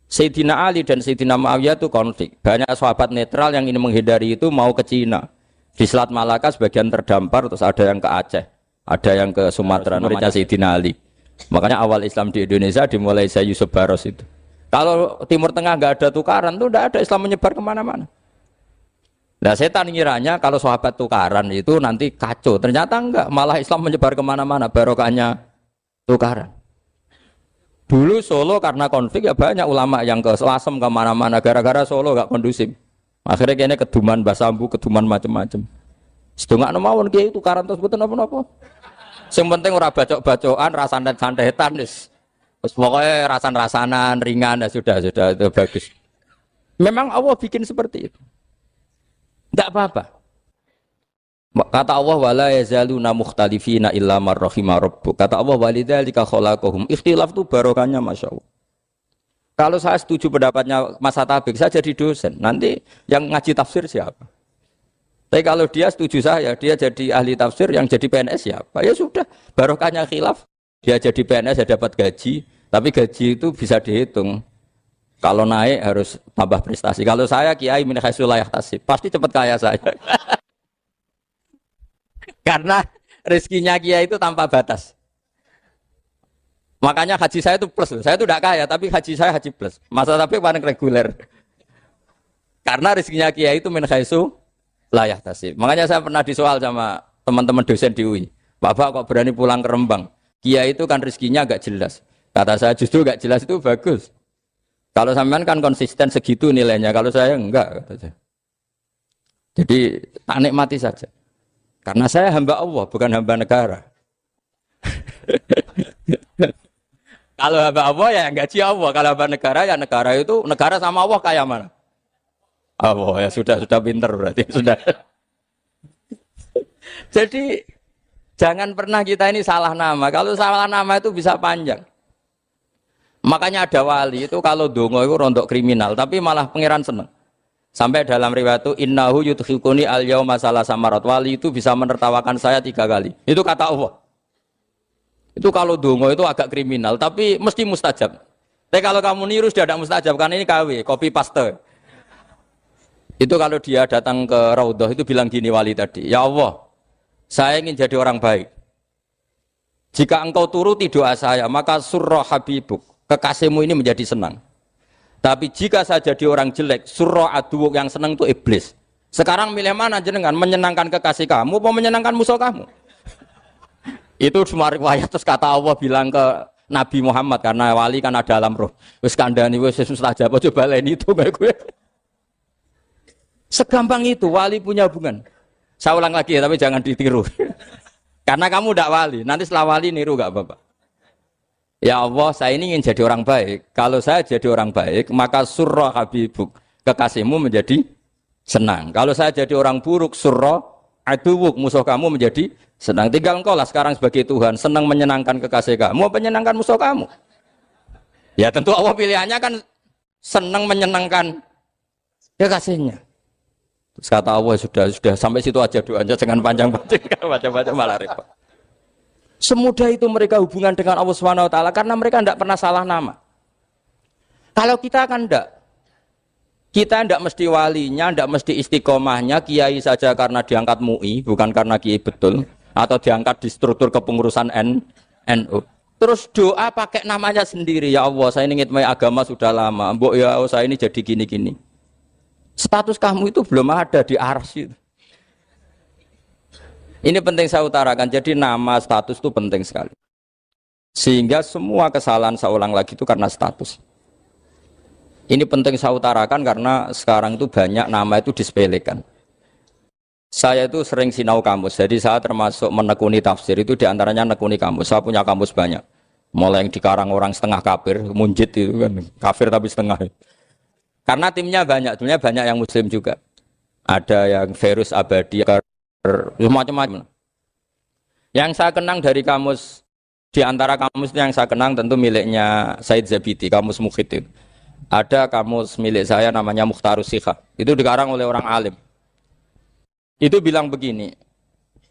Sayyidina Ali dan Sayyidina Muawiyah itu konflik. Banyak sahabat netral yang ingin menghindari itu mau ke Cina. Di Selat Malaka sebagian terdampar, terus ada yang ke Aceh, ada yang ke Sumatera. Namanya Sayyidina Ali. Makanya awal Islam di Indonesia dimulai Syekh Yusuf Baros itu. Kalau Timur Tengah nggak ada tukaran tuh nggak ada, Islam menyebar kemana-mana. Nah setan ngiranya kalau sahabat tukaran itu nanti kacau. Ternyata enggak, malah Islam menyebar kemana-mana, barokahnya tukaran. Dulu Solo karena konflik ya banyak ulama yang ke Selasem kemana-mana gara-gara Solo nggak kondusif. Akhirnya kayaknya keduman basambu, keduman macam-macam. Sedungak nomawon kiai tukaran terus betul apa-apa. Yang penting ora bacok-bacokan, rasan-santetan wis. Pokoknya rasan-rasanan, ringan, ya sudah itu bagus. Memang Allah bikin seperti itu. Tidak apa-apa. Kata Allah, wala yazaluna mukhtalifina illa man rahima rabbuk. Kata Allah, walidzalika khalaqahum. Ikhtilaf itu barokahnya Masya Allah. Kalau saya setuju pendapatnya Mas Atabik, saya jadi dosen. Nanti yang ngaji tafsir siapa? Tapi kalau dia setuju saya, dia jadi ahli tafsir, yang jadi PNS siapa? Ya sudah, barokahnya khilaf. Dia jadi PNS, dia dapat gaji. Tapi gaji itu bisa dihitung. Kalau naik harus tambah prestasi. Kalau saya kiai min haitsu la yahtasib, pasti cepat kaya saya. Karena rezekinya kiai itu tanpa batas. Makanya haji saya itu plus. Saya itu tidak kaya, tapi haji saya haji plus. Masa tapi paling reguler. Karena rezekinya kiai itu min haitsu la yahtasib. Makanya saya pernah disoal sama teman-teman dosen di UI. Bapak kok berani pulang ke Rembang? Kiai itu kan rezekinya agak jelas. Kata saya justru agak jelas itu bagus. Kalau sampean kan konsisten segitu nilainya, kalau saya enggak. Kata saya. Jadi tak nikmati saja. Karena saya hamba Allah, bukan hamba negara. Kalau hamba Allah ya gaji Allah. Kalau hamba negara ya negara itu, negara sama Allah kayak mana? Allah ya sudah pinter berarti sudah. Jadi jangan pernah kita ini salah nama. Kalau salah nama itu bisa panjang. Makanya ada wali itu kalau dongo itu rontok kriminal, tapi malah pangeran seneng. Sampai dalam riwayat itu innahu yudkhikuni al-yauma salasa marat. Wali itu bisa menertawakan saya 3 kali. Itu kata Allah. Itu kalau dongo itu agak kriminal, tapi mesti mustajab. Tapi kalau kamu niru sudah ada mustajab, karena ini KW, copy paste. Itu kalau dia datang ke Raudhah itu bilang gini wali tadi, ya Allah, saya ingin jadi orang baik. Jika engkau turuti doa saya, maka surra habibuk. Kekasihmu ini menjadi senang. Tapi jika saya jadi orang jelek, surra aduwuk yang senang itu iblis. Sekarang milih mana jenengan? Menyenangkan kekasih kamu apa menyenangkan musuh kamu? Itu semua riwayat. Terus kata Allah bilang ke Nabi Muhammad, karena wali kan ada alam roh. Wis kandhani wis mustajab, coba leni itu kayak gue. Segampang itu wali punya hubungan. Saya ulang lagi ya, tapi jangan ditiru. Karena kamu tidak wali, nanti setelah wali niru gak apa-apa. Ya Allah, saya ini ingin jadi orang baik. Kalau saya jadi orang baik, maka surra habibuk, kekasihmu menjadi senang. Kalau saya jadi orang buruk, surra aduwuk, musuh kamu menjadi senang. Tinggal engkau lah sekarang sebagai Tuhan, senang menyenangkan kekasih kamu, menyenangkan musuh kamu. Ya tentu Allah pilihannya kan senang menyenangkan kekasihnya. Terus kata Allah, sudah sampai situ aja doanya, jangan panjang-panjang, baca-baca malah repot. Semudah itu mereka hubungan dengan Allah Subhanahu wa taala karena mereka tidak pernah salah nama. Kalau kita kan tidak. Kita tidak mesti walinya, tidak mesti istiqomahnya, kiai saja karena diangkat MUI, bukan karena kiai betul, atau diangkat di struktur kepengurusan NU. Terus doa pakai namanya sendiri, ya Allah, saya ini ngitmai agama sudah lama, mbok ya Allah, saya ini jadi gini-gini. Status kamu itu belum ada di arsy. Ini penting saya utarakan, jadi nama status itu penting sekali. Sehingga semua kesalahan saya ulang lagi itu karena status. Ini penting saya utarakan karena sekarang itu banyak nama itu disepelekan. Saya itu sering sinau kamus, jadi saya termasuk menekuni tafsir itu diantaranya menekuni kamus. Saya punya kamus banyak, mulai yang dikarang orang setengah kafir, munjid itu kan, kafir tapi setengah. Karena timnya banyak yang muslim juga. Ada yang Verus Abadi, macam-macam. Yang saya kenang dari kamus, di antara kamus yang saya kenang tentu miliknya Said Zabidi, kamus Mukhid itu. Ada kamus milik saya namanya Mukhtarus Sikha. Itu dikarang oleh orang alim. Itu bilang begini,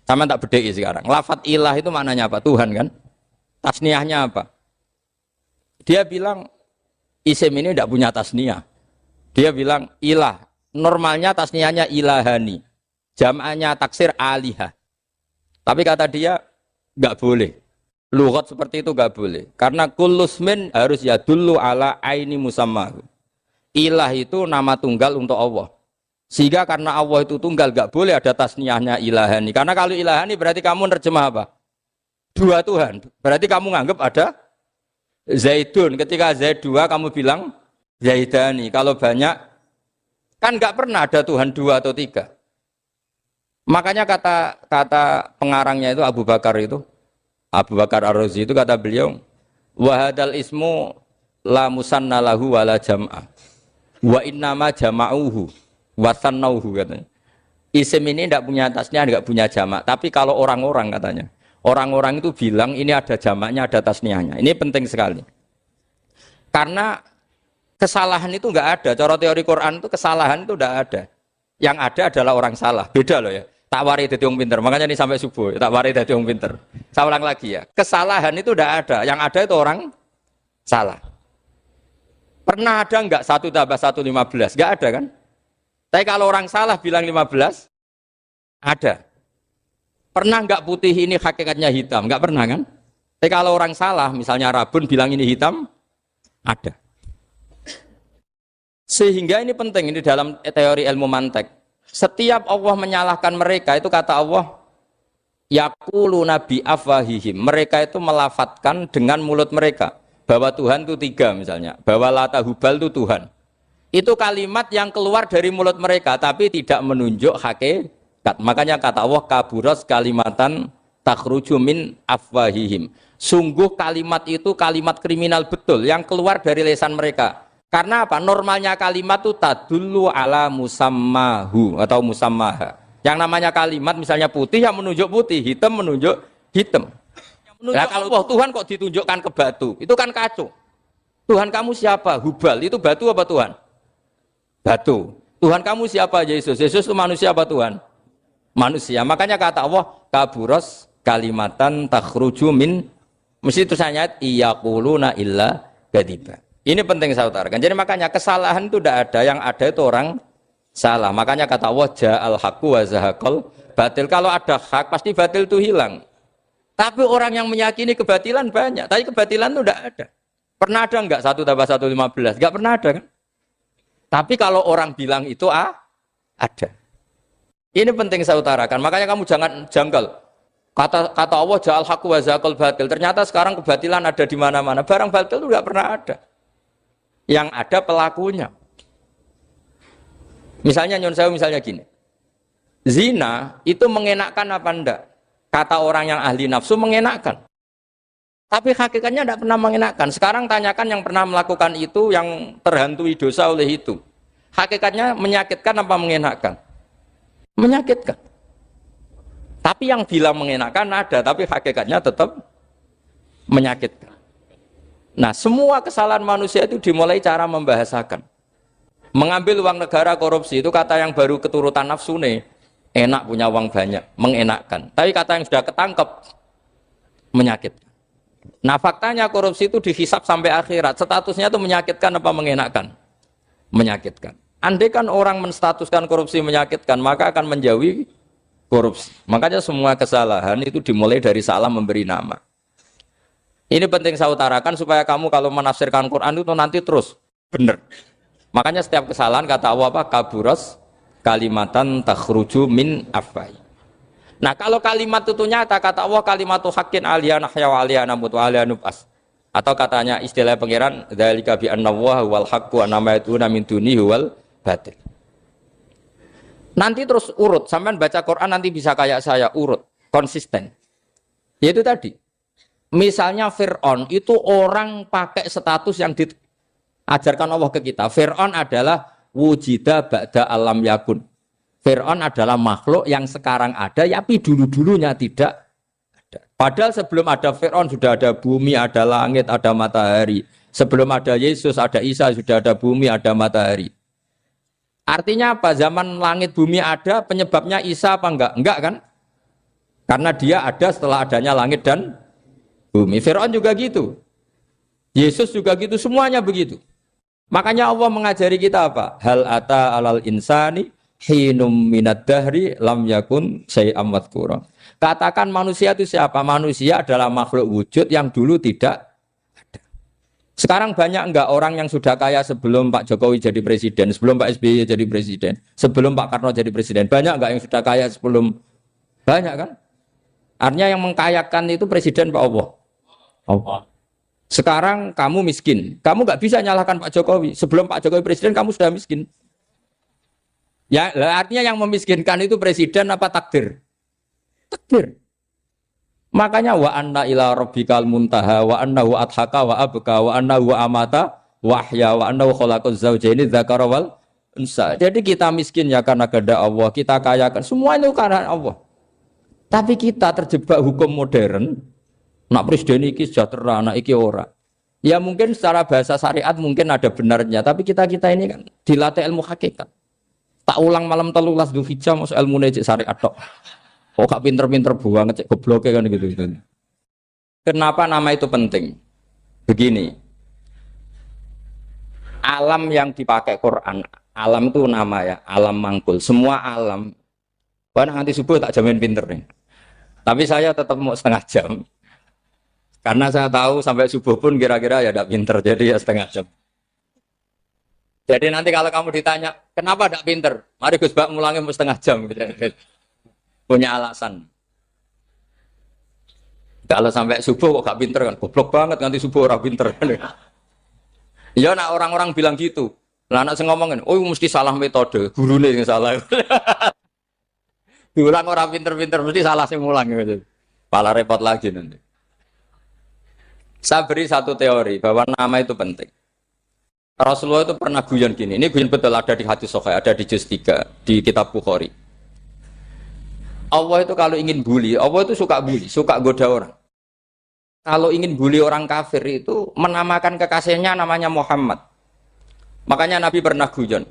sama tak bedai sekarang. Lafat ilah itu maknanya apa? Tuhan kan? Tasniahnya apa? Dia bilang isim ini tidak punya tasniah. Dia bilang ilah. Normalnya tasniahnya ilahani. Jam'anya taksir alihah. Tapi kata dia nggak boleh. Lughat seperti itu nggak boleh. Karena kullusmin harus yadullu ala aini musammahu. Ilah itu nama tunggal untuk Allah. Sehingga karena Allah itu tunggal nggak boleh ada tasniahnya ilahani. Karena kalau ilahani berarti kamu nerjemah apa? Dua Tuhan. Berarti kamu nganggap ada Zaidun. Ketika Zaid dua kamu bilang Zaidani. Kalau banyak kan nggak pernah ada Tuhan dua atau tiga. Makanya kata pengarangnya itu Abu Bakar Ar-Razi itu kata beliau, wahadal ismu la musanna lahu wala jam'a wa innama jama'uhu wa sannauhu katanya. Isim ini tidak punya tasnya, tidak punya jamak. Tapi kalau orang-orang katanya, orang-orang itu bilang ini ada jamaknya, ada tasniahnya. Ini penting sekali. Karena kesalahan itu enggak ada. Cara teori Quran itu kesalahan itu enggak ada. Yang ada adalah orang salah. Beda loh ya. Tak wari dadi wong pinter. Makanya ini sampai subuh, tak wari dadi wong pinter. Saya ulang lagi ya. Kesalahan itu enggak ada. Yang ada itu orang salah. Pernah ada enggak 1 tambah 1 15? Enggak ada kan? Tapi kalau orang salah bilang 15, ada. Pernah enggak putih ini hakikatnya hitam? Enggak pernah kan? Tapi kalau orang salah, misalnya Rabun bilang ini hitam, ada. Sehingga ini penting, ini dalam teori ilmu mantek. Setiap Allah menyalahkan mereka, itu kata Allah, yaquluna bi afwahihim. Mereka itu melafatkan dengan mulut mereka. Bahwa Tuhan itu 3 misalnya. Bahwa Lata Hubal itu Tuhan. Itu kalimat yang keluar dari mulut mereka, tapi tidak menunjuk hakikat. Makanya kata Allah, kaburos kalimatan takhruju min afwahihim. Sungguh kalimat itu kalimat kriminal betul, yang keluar dari lisan mereka. Karena apa? Normalnya kalimat itu tadullu ala musammahu atau musammaha. Yang namanya kalimat misalnya putih yang menunjuk putih, hitam menunjuk hitam. Nah kalau Tuhan kok ditunjukkan ke batu, itu kan kacau. Tuhan kamu siapa? Hubal, itu batu apa Tuhan? Batu. Tuhan kamu siapa? Yesus. Yesus itu manusia apa Tuhan? Manusia. Makanya kata Allah, kaburos kalimatan takhruju min, mesti tulisannya iyaquluna illa kadiba. Ini penting saya utarakan. Jadi makanya kesalahan itu tidak ada, yang ada itu orang salah. Makanya kata Allah, ja'al haqqu wa zahaqal batil. Kalau ada hak pasti batil itu hilang. Tapi orang yang meyakini kebatilan banyak, tapi kebatilan itu tidak ada. Pernah ada enggak 1 tambah 1 15? Enggak pernah ada kan? Tapi kalau orang bilang itu ada. Ini penting saya utarakan. Makanya kamu jangan janggal. Kata Allah ja'al haqqu wa zaqal batil. Ternyata sekarang kebatilan ada di mana-mana. Barang batil itu enggak pernah ada. Yang ada pelakunya. Misalnya nyon sewu misalnya gini. Zina itu mengenakkan apa enggak? Kata orang yang ahli nafsu mengenakkan. Tapi hakikatnya tidak pernah mengenakkan. Sekarang tanyakan yang pernah melakukan itu, yang terhantui dosa oleh itu. Hakikatnya menyakitkan apa mengenakkan? Menyakitkan. Tapi yang bilang mengenakkan ada, tapi hakikatnya tetap menyakitkan. Nah, semua kesalahan manusia itu dimulai cara membahasakan. Mengambil uang negara korupsi itu kata yang baru keturutan nafsu nih. Enak punya uang banyak, mengenakkan. Tapi kata yang sudah ketangkep, menyakitkan. Nah, faktanya korupsi itu dihisap sampai akhirat. Statusnya itu menyakitkan apa mengenakkan? Menyakitkan. Andai kan orang menstatuskan korupsi menyakitkan, maka akan menjauhi korupsi. Makanya semua kesalahan itu dimulai dari salah memberi nama. Ini penting saya utarakan supaya kamu kalau menafsirkan Quran itu nanti terus benar. Makanya setiap kesalahan kata Allah apa? Kaburas kalimatan takhruju min afwai. Nah, kalau kalimat itu nyata kata Allah kalimatu haqqin aliyana hya wa aliyana mut wa aliyana nubas. Atau katanya istilah pangeran dzalika bi anna wal haqqu wa nama yatuna min dunihi wal batil. Nanti terus urut, sampean baca Quran nanti bisa kayak saya urut, konsisten. Yaitu tadi. Misalnya Fir'aun itu orang pakai status yang diajarkan Allah ke kita. Fir'aun adalah wujida ba'da alam yakun. Fir'aun adalah makhluk yang sekarang ada, tapi dulu-dulunya tidak ada. Padahal sebelum ada Fir'aun sudah ada bumi, ada langit, ada matahari. Sebelum ada Yesus, ada Isa, sudah ada bumi, ada matahari. Artinya apa? Zaman langit bumi ada, penyebabnya Isa apa enggak? Enggak kan? Karena dia ada setelah adanya langit dan bumi. Fir'aun juga gitu. Yesus juga gitu, semuanya begitu. Makanya Allah mengajari kita apa? Hal ata alal insani hinum minad dahri lam yakun syai'am madhkura. Katakan manusia itu siapa? Manusia adalah makhluk wujud yang dulu tidak ada. Sekarang banyak enggak orang yang sudah kaya sebelum Pak Jokowi jadi presiden, sebelum Pak SBY jadi presiden, sebelum Pak Karno jadi presiden? Banyak enggak yang sudah kaya sebelum? Banyak kan? Artinya yang mengkayakan itu presiden Pak Allah. Allah. Sekarang kamu miskin, kamu nggak bisa nyalahkan Pak Jokowi. Sebelum Pak Jokowi presiden kamu sudah miskin. Ya, artinya yang memiskinkan itu presiden apa takdir? Takdir. Makanya wa anna ila rabbikal muntaha wa annahu adhaka wa abka wa annahu amata wahya wa annahu khalaqaz zawjaini dzakara wal unsa. Jadi kita miskin ya karena kehendak Allah, kita kaya kan semua itu karena Allah. Tapi kita terjebak hukum modern. Nak presiden iki sejahtera, nak iki ora. Ya mungkin secara bahasa syariat mungkin ada benarnya, tapi kita-kita ini kan dilatih ilmu hakikat. Tak ulang malam 13 Dzulhijjah masuk ilmune cek syariat tok. Kok gak pinter-pinter banget cek gobloke kan gitu. Kenapa nama itu penting? Begini. Alam yang dipakai Quran, alam itu nama ya, alam mangkul. Semua alam. Wah nanti subuh tak jamin pinter nih. Tapi saya tetap mau setengah jam. Karena saya tahu sampai subuh pun kira-kira ya tidak pinter, jadi ya setengah jam. Jadi nanti kalau kamu ditanya, kenapa tidak pinter? Mari Gus Bak mulangnya mau setengah jam. Punya alasan. Kalau sampai subuh kok gak pinter kan? Goblok banget nanti subuh orang pinter. Ya nak orang-orang bilang gitu. Lah anak saya ngomongin, oh mesti salah metode, gurunya yang salah. Diulang orang pinter-pinter mesti salah sih ngulang gitu. Malah repot lagi nanti. Saya beri satu teori bahwa nama itu penting. Rasulullah itu pernah guyon gini. Ini guyon betul ada di hadis Sahih, ada di juz 3 di kitab Bukhari. Allah itu kalau ingin bully, Allah itu suka bully, suka goda orang. Kalau ingin bully orang kafir itu menamakan kekasihnya namanya Muhammad. Makanya Nabi pernah guyon.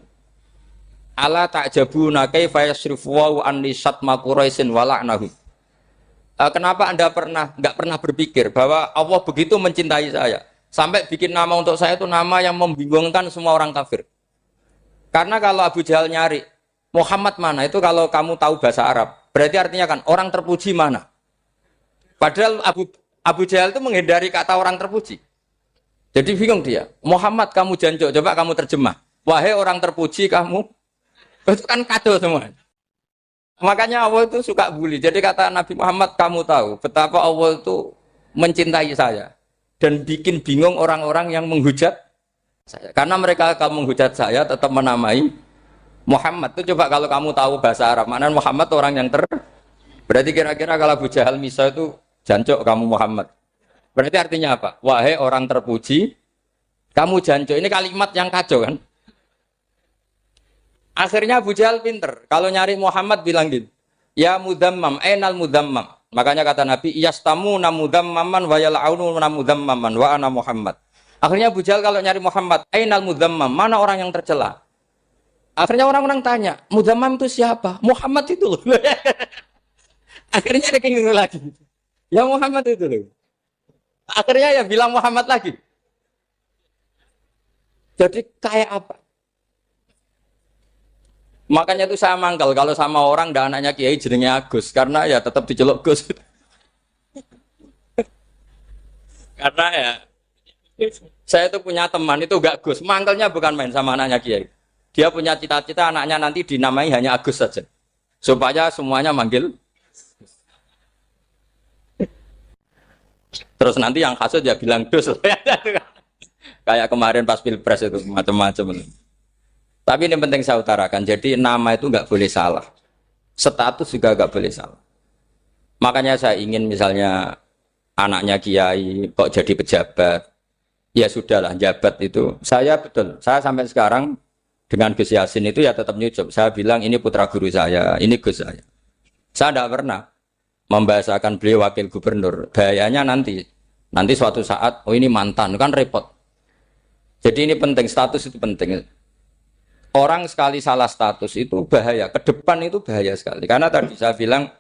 Ala ta'jabuna kaifa yasrifu wa an lisatma quraisin wa la'nahum. Kenapa Anda enggak pernah berpikir bahwa Allah begitu mencintai saya sampai bikin nama untuk saya itu nama yang membingungkan semua orang kafir. Karena kalau Abu Jahal nyari Muhammad mana itu kalau kamu tahu bahasa Arab, berarti artinya kan orang terpuji mana. Padahal Abu Jahal itu menghindari kata orang terpuji. Jadi bingung dia. Muhammad kamu jancuk, coba kamu terjemah. Wahai orang terpuji kamu. Itu kan kado semua. Makanya Allah itu suka bully. Jadi kata Nabi Muhammad, kamu tahu betapa Allah itu mencintai saya dan bikin bingung orang-orang yang menghujat saya. Karena mereka kalau menghujat saya tetap menamai Muhammad. Itu coba kalau kamu tahu bahasa Arab, mana Muhammad orang yang berarti kira-kira kalau Abu Jahal Misa itu jancuk kamu Muhammad. Berarti artinya apa? Wahai orang terpuji, kamu jancuk. Ini kalimat yang kacau kan? Akhirnya Abu Jahal pinter. Kalau nyari Muhammad bilang gitu. Ya mudammam, ainal mudammam. Makanya kata Nabi, yastamuna mudammaman wa yal'aununa mudammaman wa ana Muhammad. Akhirnya Abu Jahal kalau nyari Muhammad, ainal mudammam, mana orang yang tercela? Akhirnya orang-orang tanya, mudammam itu siapa? Muhammad itu loh. Akhirnya dia kenging lagi. Ya Muhammad itu loh. Akhirnya ya bilang Muhammad lagi. Jadi kayak apa? Makanya itu saya mangkal kalau sama orang dan anaknya Kiai jenenge Agus karena ya tetap diceluk Gus. Karena ya saya itu punya teman itu gak Gus, mangkalnya bukan main sama anaknya Kiai. Dia punya cita-cita anaknya nanti dinamai hanya Agus saja. Supaya semuanya manggil. Terus nanti yang hasut ya bilang Dus. Kayak kemarin pas Pilpres itu macam-macam. Tapi ini penting saya utarakan, jadi nama itu nggak boleh salah, status juga nggak boleh salah. Makanya saya ingin misalnya anaknya Kiai kok jadi pejabat, ya sudahlah jabat itu. Saya betul, saya sampai sekarang dengan Gus Yasin itu ya tetap nyucup. Saya bilang ini putra guru saya, ini Gus saya. Saya tidak pernah membahasakan beliau wakil gubernur. Bahayanya nanti suatu saat, oh ini mantan, kan repot. Jadi ini penting, status itu penting. Orang sekali salah status itu bahaya, ke depan itu bahaya sekali. Karena tadi saya bilang,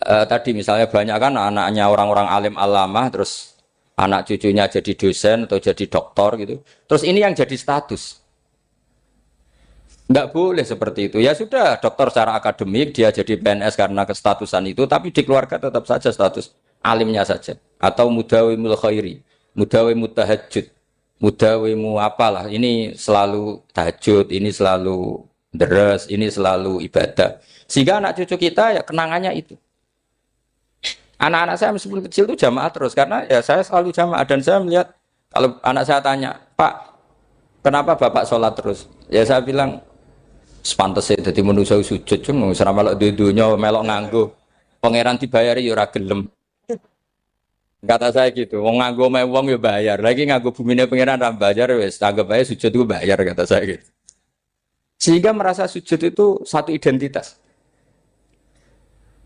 tadi misalnya banyak kan anaknya orang-orang alim alamah, terus anak cucunya jadi dosen atau jadi doktor gitu. Terus ini yang jadi status. Nggak boleh seperti itu. Ya sudah, dokter secara akademik, dia jadi PNS karena kestatusan itu, tapi di keluarga tetap saja status alimnya saja. Atau mudawimul khairi, mudawimul tahajud. Mudawimu apalah, ini selalu tahajud, ini selalu deres, ini selalu ibadah. Sehingga anak cucu kita ya kenangannya itu. Anak-anak saya meskipun kecil itu jamaah terus, karena ya saya selalu jamaah. Dan saya melihat, kalau anak saya tanya, Pak, kenapa Bapak sholat terus? Ya saya bilang, sepantasnya jadi manusia sujud, cuma selama melok dudunya, melok nganggo. Pangeran dibayari ya ora gelem. Kata saya gitu, wong nganggo wong ya bayar. Lagi nganggo bumine pangeran ra bayar wis, anggap aja sujud itu bayar kata saya gitu. Sehingga merasa sujud itu satu identitas.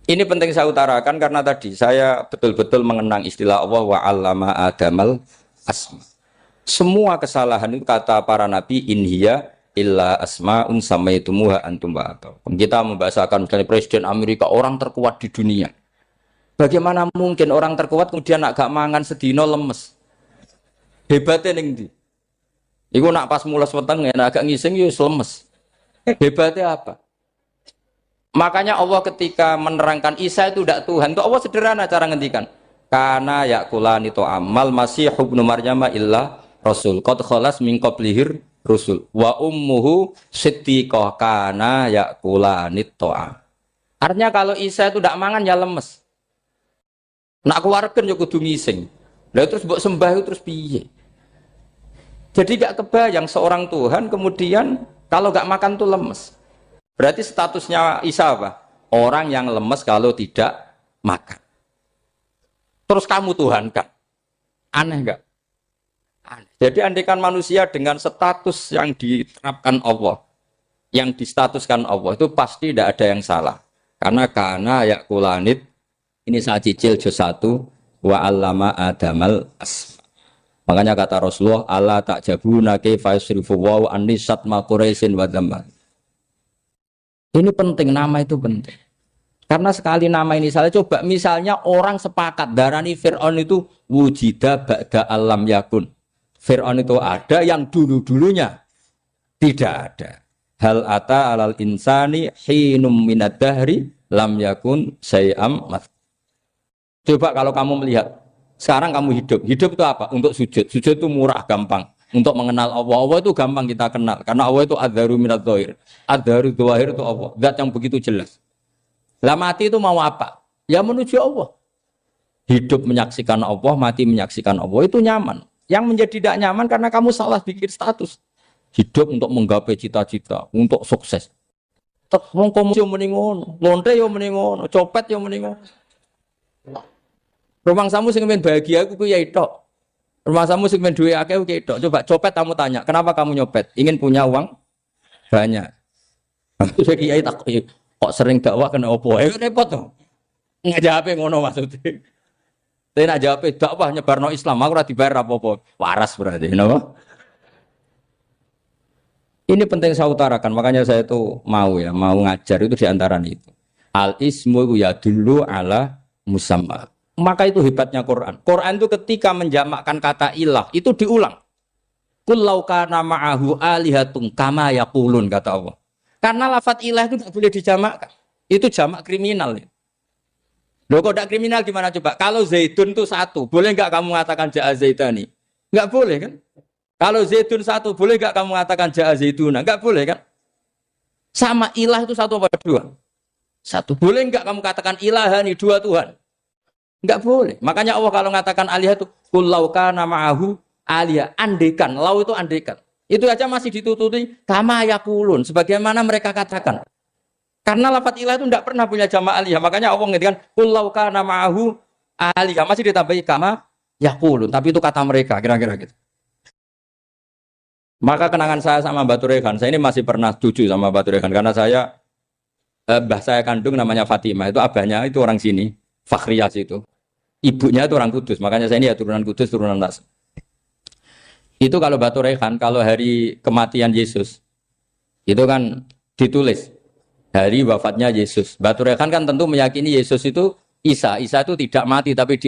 Ini penting saya utarakan karena tadi saya betul-betul mengenang istilah Allah wa 'allama Adamal asma. Semua kesalahan itu kata para nabi inhiya illa asmaun samaitumuha antum ba'atau. Kita membahasakan misalnya presiden Amerika orang terkuat di dunia. Bagaimana mungkin orang terkuat kemudian agak mangan sedino lemes? Hebatnya ning ndi? Iku nak pas mulas weteng agak ngising yo lemes. Hebatnya apa? Makanya Allah ketika menerangkan Isa itu tidak Tuhan, itu Allah sederhana cara ngendikan. Kana yakulani to amal masih ibnu Maryam illa rasul. Qad khalas min qablihir rusul. Wa ummuhu siddiqah kana yakulani to'am. Artinya kalau Isa itu tidak mangan ya lemes. Nak keluarkan ya kudu ngising. Lah terus mbok sembah itu terus piye? Jadi gak kebayang seorang Tuhan kemudian kalau gak makan tuh lemes. Berarti statusnya Isa apa? Orang yang lemes kalau tidak makan. Terus kamu Tuhan kan? Aneh gak? Aneh. Jadi andekan manusia dengan status yang diterapkan Allah, yang distatuskan Allah itu pasti tidak ada yang salah. Karena yakulanit. Ini saya cicil juz 1 wa 'allama Adamal asma. Makanya kata Rasulullah, Allah ta'jabuna kaifa yusrifu wa annisat ma quraisin wa dhamma. Ini penting, nama itu penting. Karena sekali nama ini salah, coba misalnya orang sepakat darani Fir'aun itu wujida ba'da alam yakun. Fir'aun itu ada yang dulu-dulunya tidak ada. Hal ata alal insani hinum minad dahri lam yakun sayam mat. Coba kalau kamu melihat, sekarang kamu hidup itu apa? Untuk sujud. Sujud itu murah, gampang. untuk mengenal Allah. Allah itu gampang kita kenal karena Allah itu adzaru minadz dzahir. Adzaru dzahir itu Allah, zat yang begitu jelas. Lah mati itu mau apa? Ya menuju Allah. Hidup menyaksikan Allah, mati menyaksikan Allah itu nyaman. Yang menjadi tidak nyaman karena kamu salah bikin status. Hidup untuk menggapai cita-cita, untuk sukses. Tek wong komo yo muni ngono, lonte yo muni ngono, copet yo muni ngono. Rumang samu sing men bahagia aku ya tok. Rumah samu sing men duwe akeh ku tok. Coba copet kamu tanya, kenapa kamu nyopet? Ingin punya uang banyak. Aku saya kiai tak kok sering dakwah kena opo? Repot to. Ngajape ngono maksudnya. Tapi nak jawab dakwah nyebarno Islam, aku ora dibayar apa-apa. Waras berarti, napa? Ini penting saya utarakan, makanya saya itu mau ngajar itu diantara itu. Al ismu ya dulu ala musamma. Maka itu hebatnya Quran. Quran itu ketika menjamakkan kata ilah itu diulang. Qul law kana ma'ahu alihatun kama yaqulun kata Allah. Karena lafaz ilah itu tidak boleh dijamakkan. Itu jamak kriminal. Loh kok tidak kriminal gimana coba? Kalau Zaidun itu satu, boleh enggak kamu mengatakan ja'a Zaidani? Enggak boleh kan? Kalau Zaidun satu, boleh enggak kamu mengatakan ja'a Zaiduna? Enggak boleh kan? Sama ilah itu satu apa dua? Satu. Boleh enggak kamu katakan ilahani, dua Tuhan? Enggak boleh. Makanya Allah kalau mengatakan alihah itu qul law kana ma'ahu alihah, andekan, lau itu andekan. Itu aja masih ditututi kama yaqulun, sebagaimana mereka katakan. Karena lafaz ilah itu tidak pernah punya jamak alihah. Makanya Allah mengatakan qul law kana ma'ahu alihah, masih ditambahi kama yaqulun, tapi itu kata mereka kira-kira gitu. Maka kenangan saya sama Mbak Turehan, saya ini masih pernah setuju sama Mbak Turehan karena saya mbah saya kandung namanya Fatimah, itu abahnya itu orang sini, Fakhriyas itu. Ibunya itu orang Kudus, makanya saya ini ya turunan Kudus, turunan Nas. Itu kalau Batu Rehan, kalau hari kematian Yesus, itu kan ditulis hari wafatnya Yesus. Batu Rehan kan tentu meyakini Yesus itu Isa itu tidak mati tapi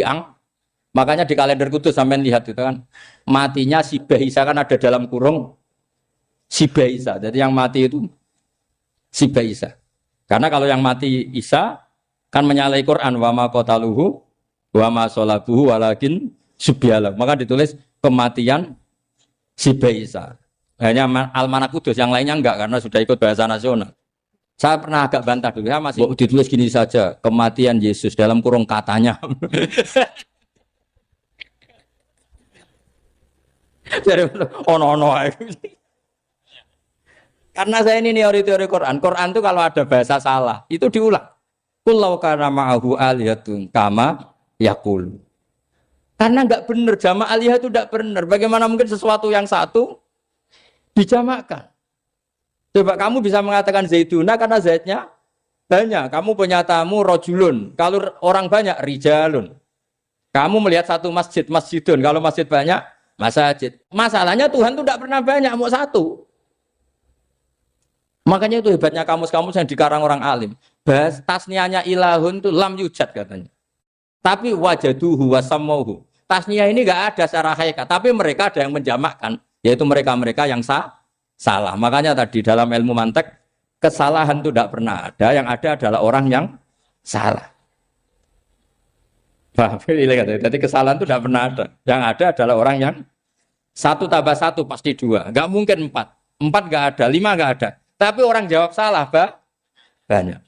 makanya di kalender Kudus sampai lihat itu kan, matinya Sibah Isa kan ada dalam kurung Sibah Isa. Jadi yang mati itu Sibah Isa. Karena kalau yang mati Isa kan menyalahi Quran, wa ma qataluhu wa ma salabuhu walakin subbihala. Maka ditulis kematian Sibah Isa. Hanya Almanak Kudus, yang lainnya enggak karena sudah ikut bahasa nasional. Saya pernah agak bantah dulu, ya masih ditulis gini saja, kematian Yesus dalam kurung katanya. Jadi ono. Karena saya ini teori Quran. Quran itu kalau ada bahasa salah, itu diulang. Qul law kana ma'ahu alihatun kama yaqul. Karena enggak benar, jamak alihah itu enggak benar. Bagaimana mungkin sesuatu yang satu dijamakkan? Coba kamu bisa mengatakan Zaiduna karena Zaidnya banyak. Kamu punya tamu rojulun. Kalau orang banyak rijalun. Kamu melihat satu masjid, masjidun. Kalau masjid banyak, masjid. Masalahnya Tuhan itu tidak pernah banyak, mau satu. Makanya itu hebatnya kamus-kamus yang dikarang orang alim. Bahas tasniahnya ilahun itu lam yujad katanya. Tapi wajaduhu wasamauhu. Tasniah ini enggak ada secara hakikat, tapi mereka ada yang menjamakkan, yaitu mereka-mereka yang salah. Makanya tadi dalam ilmu mantek, kesalahan itu tidak pernah ada, yang ada adalah orang yang salah. Jadi kesalahan itu tidak pernah ada. Yang ada adalah orang yang satu tambah satu pasti dua. Enggak mungkin empat. Empat enggak ada, lima enggak ada. Tapi orang jawab salah, banyak.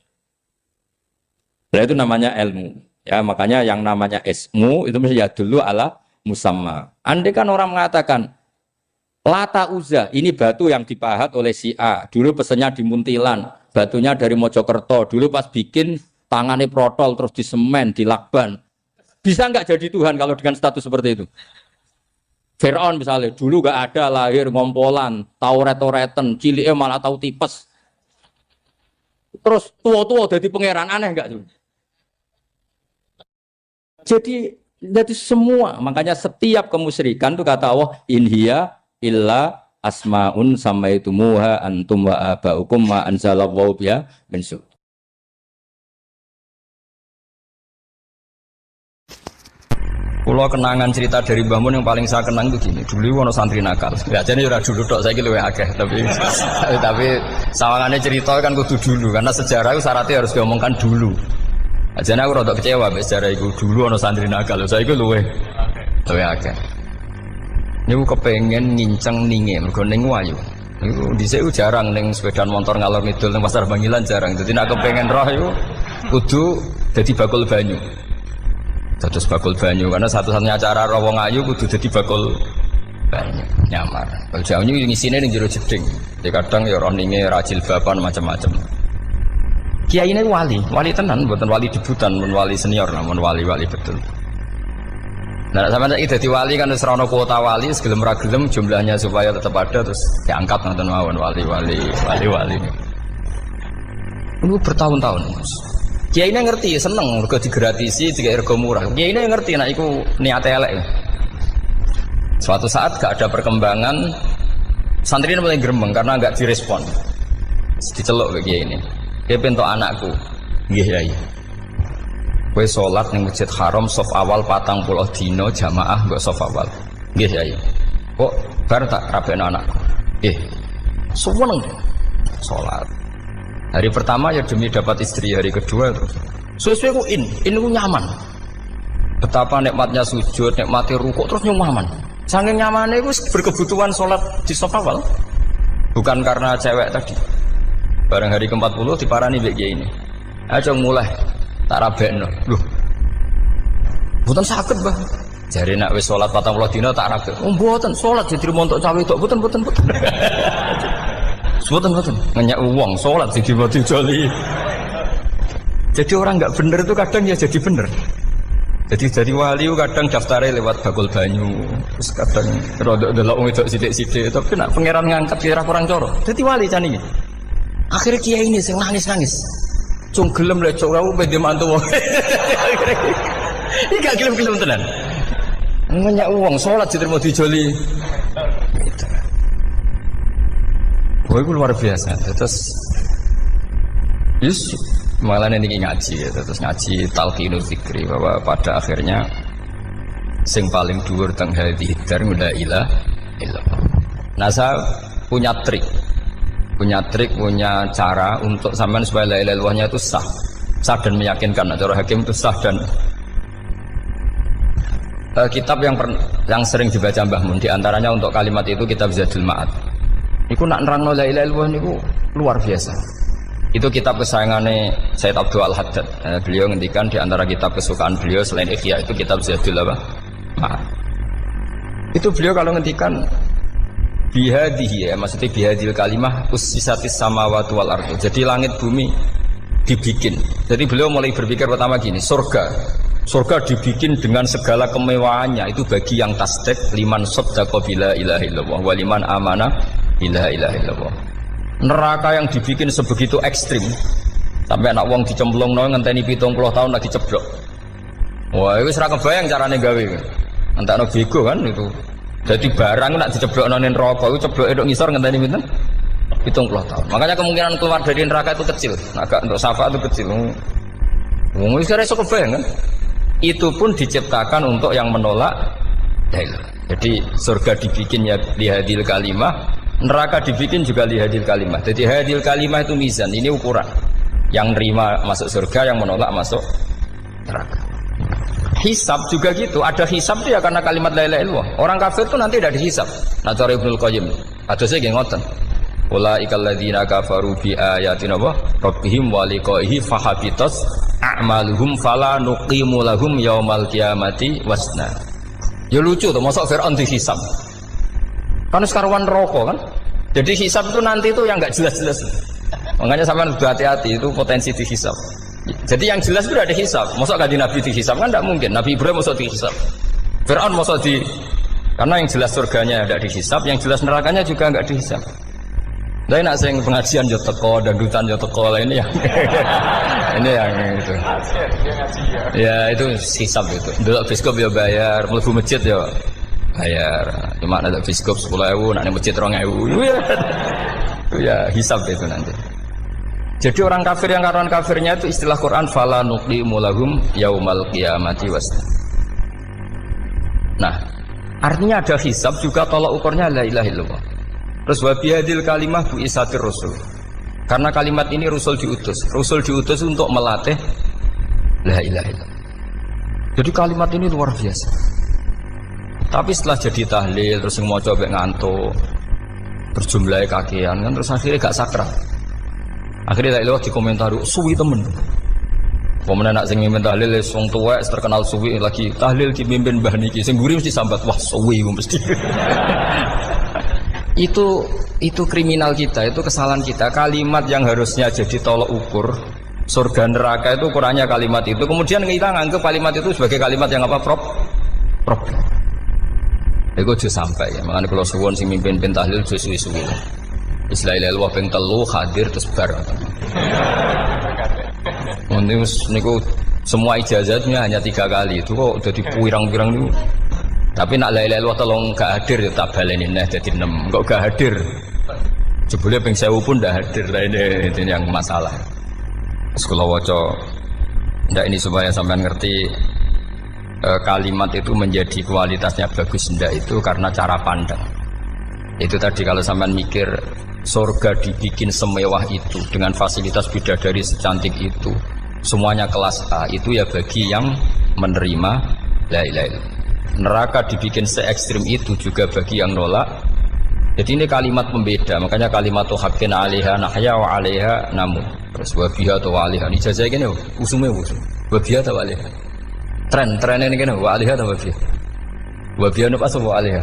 Nah, itu namanya ilmu. Ya, makanya yang namanya ismu itu mesti ya dulu ala musamma. Andai kan orang mengatakan Lata Uzza, ini batu yang dipahat oleh si A. Dulu pesennya di Muntilan, batunya dari Mojokerto. Dulu pas bikin tangannya protol terus disemen, dilakban. Bisa nggak jadi Tuhan kalau dengan status seperti itu? Fir'aun misalnya, dulu nggak ada, lahir ngompolan, tahu retoretan, ciliknya malah tahu tipes. Terus tua-tua jadi pangeran, aneh nggak tuh? Jadi semua, makanya setiap kemusyrikan itu kata Allah, inhiya illa asmaun samaitumuha antum wa abaukum ma anzalallahu biha min sultan. Kalau kenangan cerita dari Mbah Mun yang paling saya kenang itu gini, dulu ono santri nakal. Ya jadi ora dulu tok, saiki luwih akeh, tapi sawangane cerita kan kudu dulu karena sejarah itu syaratnya harus diomongkan dulu. Ajane aku rada kecewa mbek sejarah iku, dulu ono santri nakal, saiki luwih akeh. Niku kepengen nginceng ninge, mergo ning wayu. Niku dhisik jarang ning sepeda motor ngalor ngidul ning Pasar Bangilan jarang. Dadi nek kepengen roh iku kudu dadi bakul banyu. Dados bakul banyu karena satu-satunya acara roh wong ayu kudu dadi bakul banyu nyamar. Kalau jauh ini ngisine ning jero jeding. Jadi kadang ya roh ninge rajil bapan macam-macam. Kiai ini wali tenan, bukan wali debutan, bukan wali senior, namun wali betul. Nah, sama saya jadi wali kan serana kuota wali, segelem ragelem jumlahnya supaya tetap ada terus diangkat nonton mawon wali. Ini bertahun-tahun. Kiai ini ngerti, seneng, mergo digratisi, juga ergo murah. Kiai ini ngerti, nak iku niate elek. Suatu saat gak ada perkembangan, santri ini mulai gremeng karena gak direspon. Diceluk ke Kiai ini. Dia pintu anakku, nggih Yai. Kowe sholat ning Masjid Haram saf awal 40 dina jamaah mbok saf awal. Nggih Yai. Kok bar tak rabekno anakku. Nggih. Suweneng sholat. Hari pertama ya demi dapat istri, hari kedua terus. Sesuai ku ku nyaman. Betapa nikmatnya sujud, nikmati rukuk terus nyaman. Saking nyamannya itu berkebutuhan sholat di saf awal. Bukan karena cewek tadi. Barang hari ke-40 diparani mbek Kiai ini. Aja mulai tak rabekno. Lho. Mboten saged, Mbah. Jare nek wis salat 40 dina tak rabek. Oh, mboten salat jadi montok cawe tok. Mboten. Mboten. Ngenyak wong salat jadi mati joli. Jadi orang enggak bener itu kadang ya jadi bener. Jadi wali kadang daftarnya lewat bakul banyu. Terus kadang rodok delok wong wedok sithik-sithik, tapi nek pangeran ngangkat kira kurang coro. Dadi wali can iki. Akhirnya Kiai ini sing nangis. Cung gelem lek cok aku pede mantu wong. Iki gak gelem-gelem tenan. Ngenyak wong salat diterima dijoli. Gitu. Wah, itu luar biasa. Terus malah ini ngaji ya. Terus ngaji talqinul fikri bahwa pada akhirnya sing paling dhuwur teng hadhihi dar la ilaha illallah. Nah, saya punya trik, punya cara untuk sampean supaya la ilaha illallahnya itu sah dan meyakinkan. Nah, cara hakim itu sah dan kitab yang sering dibaca Mbah Mun diantaranya untuk kalimat itu kitab Zadul Ma'ad. Iku nak nerangno la ilaha illallah niku luar biasa. Itu kitab kesayangannya Sayyid Abdul Al-Haddad. Beliau ngendikan di antara kitab kesukaan beliau selain Ihya itu kitab Zadul Ma'ad. Itu beliau kalau ngendikan bihadihi ya, maksudnya bihadil kalimah ussisatis samawati wal ardu. Jadi langit bumi dibikin. Jadi beliau mulai berpikir pertama gini, surga dibikin dengan segala kemewahannya. Itu bagi yang tasdik liman saddaqa bila ilaha illallah wa liman amana bila ilaha illallah. Neraka yang dibikin sebegitu ekstrim sampai anak wong dicemplungno ngenteni 70 tahun lagi ceblok. Wah, itu ora kebayang carane gawe. Entakno bego kan itu. Jadi barang nak diceblokno ning neraka itu cebloke tok ngisor ngenteni pinten? 70 tahun. Makanya kemungkinan keluar dari neraka itu kecil. Agak untuk syafaat itu kecil. Wong wis ora iso kebayang kan? Itu pun diciptakan untuk yang menolak dalil. Jadi surga dibikin ya lihadil kalimah, neraka dibikin juga lihadil kalimah. Jadi hadil kalimah itu mizan, ini ukuran. Yang nerima masuk surga, yang menolak masuk neraka. Hisab juga gitu, ada hisab itu ya karena kalimat la ilaha illallah. Orang kafir itu nanti tidak dihisab. Nah, cara Ibnul Qayyim, hadisnya nggih ngoten. Ulaikal ladzina kafaru bi ayatina rabbihim wa liqaihi fahabitas a'maluhum fala nuqimu lahum yaumal qiyamati wasna. Ya lucu tuh, masa Fir'aun dihisab. Kan sekarang rokok kan. Jadi hisab itu nanti itu yang enggak jelas-jelas. Makanya sampean kudu hati-hati, itu potensi dihisab. Jadi yang jelas itu udah dihisab. Masa kanjeng Nabi dihisab kan enggak mungkin. Nabi Ibrahim masa dihisab. Fir'aun masa karena yang jelas surganya enggak dihisab, yang jelas nerakanya juga enggak dihisab. Tapi nak sing pengajian yo teko, dangdutan yo teko ini ya. Ini yang itu. Ya itu hisab itu. Delok biskop yo bayar, mlebu masjid yo bayar. Cuma ada biskop 10.000, nak ning masjid 2.000. Itu ya hisab itu nanti. Jadi orang kafir yang karuan kafirnya itu istilah Quran fala nuqimu lahum yaumal qiyamati wasna. Nah, artinya ada hisab juga tolak ukurnya la ilaha illallah. Terus wabihadil kalimah bu isatir rasul. Karena kalimat ini rasul diutus untuk melatih la ilaha illallah. Jadi kalimat ini luar biasa. Tapi setelah jadi tahlil terus yang mau coba ngantuk, terus jumlahnya kakean kan, terus akhirnya gak sakral. Akhirnya la ilaha dikomentari suwi temen. Pemenang nak sing mimpin tahlil wong tuwek terkenal suwi lagi tahlil dipimpin mbah niki sing mburi mesti sambat wah suwi mesti. itu kriminal kita, itu kesalahan kita. Kalimat yang harusnya jadi tolok ukur surga neraka itu ukurannya kalimat itu. Kemudian kita nganggap kalimat itu sebagai kalimat yang apa? Problem. Iku aja sampai ya. Makanya kalau suwon sing mimpin tahlil aja suwi-suwi. Istilah ilal ping 3 hadir terus bar. Niku semua ijazahnya hanya 3 kali. Itu kok udah dipirang-pirang niku. Tapi nak la ilaha illallah tolong gak hadir ya tak baleni neh dadi 6. Kok gak hadir? Jebule ping 1000 pun ndak hadir. Lah ini yang masalah. Sekolah waca ndak ini supaya sampean ngerti kalimat itu menjadi kualitasnya bagus ndak itu karena cara pandang. Itu tadi kalau sampean mikir surga dibikin semewah itu dengan fasilitas bidadari secantik itu, semuanya kelas A, itu ya bagi yang menerima la ilaha illallah. Neraka dibikin se ekstrim itu juga bagi yang nolak. Jadi ini kalimat pembeda, makanya kalimat haqqin 'alaiha nahya wa 'alaiha namut. Terus wa biha atau wa 'alaiha. Ini jajah gini usume usum. Wa biha atau wa 'alaiha. Tren ini gini wa 'alaiha atau wa biha. Wa biha apa wa 'alaiha?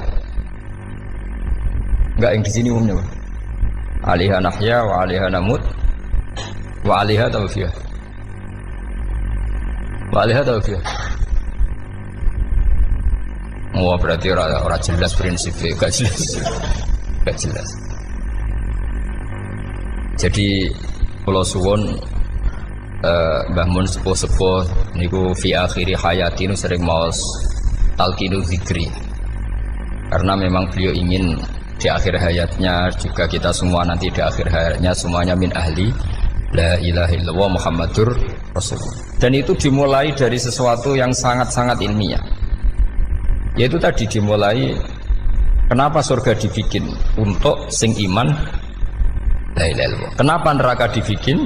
Enggak yang di sini umumnya. 'Alaiha nahya wa 'alaiha namut. Wa 'alaiha atau wa biha. Wa 'alaiha atau wa biha. Oh berarti orang jelas prinsipnya, gak jelas. Jadi kalau suwon Mbah Mun sepuh-sepuh niku fi akhiri hayati nu sering maos talqinu zikri. Karena memang beliau ingin di akhir hayatnya juga kita semua nanti di akhir hayatnya semuanya min ahli la ilaha illallah Muhammadur Rasulullah. Dan itu dimulai dari sesuatu yang sangat-sangat ilmiah. Yaitu tadi dimulai kenapa surga dibikin untuk sing iman la ilaha illallah. Kenapa neraka dibikin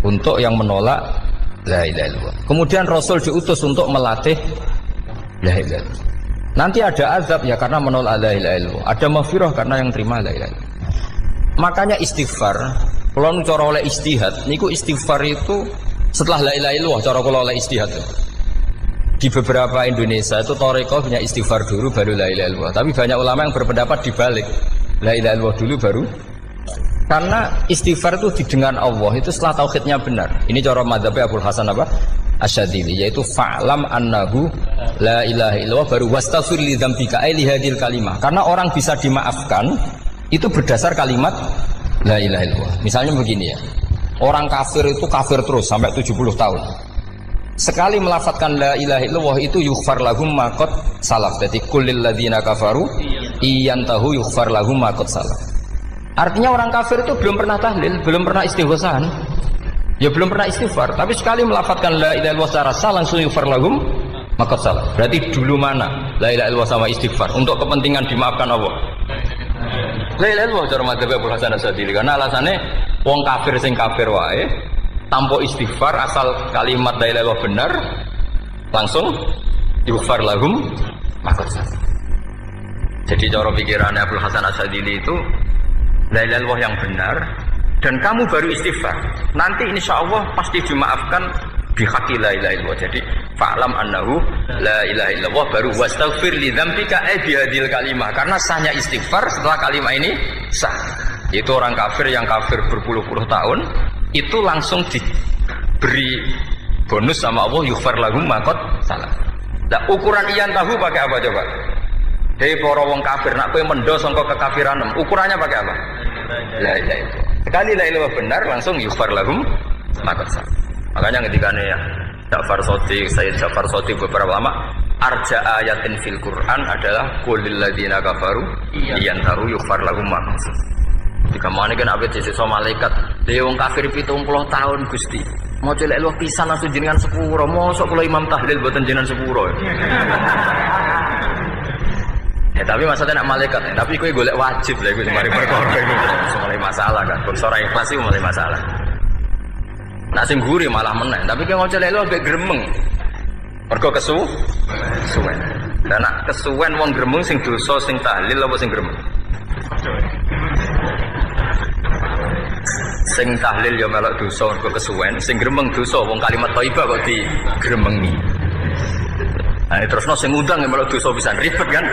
untuk yang menolak la ilaha illallah. Kemudian Rasul diutus untuk melatih la ilaha illallah. Nanti ada azab ya karena menolak la ilaha illallah. Ada maghfirah karena yang terima la ilaha illallah. Makanya istighfar, kalau cara oleh istihad, niku istighfar itu setelah la ilaha illallah cara kalau oleh istihad. Di beberapa Indonesia itu Thariqah punya istighfar dulu baru la ilaha illallah. Tapi banyak ulama yang berpendapat dibalik. La ilaha illallah dulu baru. Karena istighfar itu didengar Allah itu setelah tauhidnya benar. Ini cara madzhabnya Abul Hasan apa? Asyadzili, yaitu fa'lam annahu la ilaha illallah baru wastaghfir li dzambika ai li hadil kalimah. Karena orang bisa dimaafkan itu berdasar kalimat la ilaha illallah. Misalnya begini ya. Orang kafir itu kafir terus sampai 70 tahun. Sekali melafatkan la ilaha illallah itu yughfar lahum ma qad salaf. Jadi kullil ladzina kafaru iyantahu yughfar lahum ma qad salaf. Artinya orang kafir itu belum pernah tahlil, belum pernah istighosah. Ya belum pernah istighfar, tapi sekali melafatkan la ilaha illallah secara sah langsung yughfar lahum ma qad salaf. Berarti dulu mana la ilaha illallah sama istighfar untuk kepentingan dimaafkan Allah. La ilaha illallah cara madzhab Abul Hasan Asyadzili karena alasannya wong kafir sing kafir wae tanpa istighfar asal kalimat la ilaha illallah benar langsung yughfar lahum ma qad salaf. Jadi cara pikirannya Abul Hasan Asyadzili itu la ilaha illallah yang benar dan kamu baru istighfar nanti insya Allah pasti dimaafkan bihaqqi la ilaha illallah. Jadi fa'lam annahu la ilaha illallah baru wastaghfir li dzambika bihadil kalimah karena sahnya istighfar setelah kalimat ini sah. Itu orang kafir yang kafir berpuluh-puluh tahun itu langsung diberi bonus sama Allah yughfar lahum ma qad salaf. Nah ukuran iyan tahu pakai apa coba? Hei para wong kafir nak kowe mendo sangka kekafiran ukurannya pakai apa? La ilaha illallah. Sekali la ilaha benar langsung yughfar lahum ma qad salaf. Makanya ketika ya Ja'far Shadiq, Sayyid Ja'far Shadiq beberapa ulama arja ayatin fil Quran adalah qulil ladzina kafaru iyantahu yughfar lahum ma qad salaf. Jika mana kan abet sisa malaikat dia wong kafir 70 tahun Gusti mau celek lu pisan langsung jenengan sepuro mosok kula imam tahlil boten jenengan sepuro ya tapi maksudnya nak malaikat tapi kowe golek wajib lha iku mari perkara iku mulai masalah kan bangsa ora ikhlas iku mulai masalah nak sing guri malah meneh tapi kowe mau celek lu ambek gremeng mergo kesu suwe Dan nak kesuwen wong gremeng sing dosa sing tahlil apa sing gremeng? Sing tahlil ya melok dosa kok kesuwen, sing gremeng dosa wong kalimat thayyibah kok digremengi. Nah, terusno sing ngundang ya melok dosa pisan ribet kan?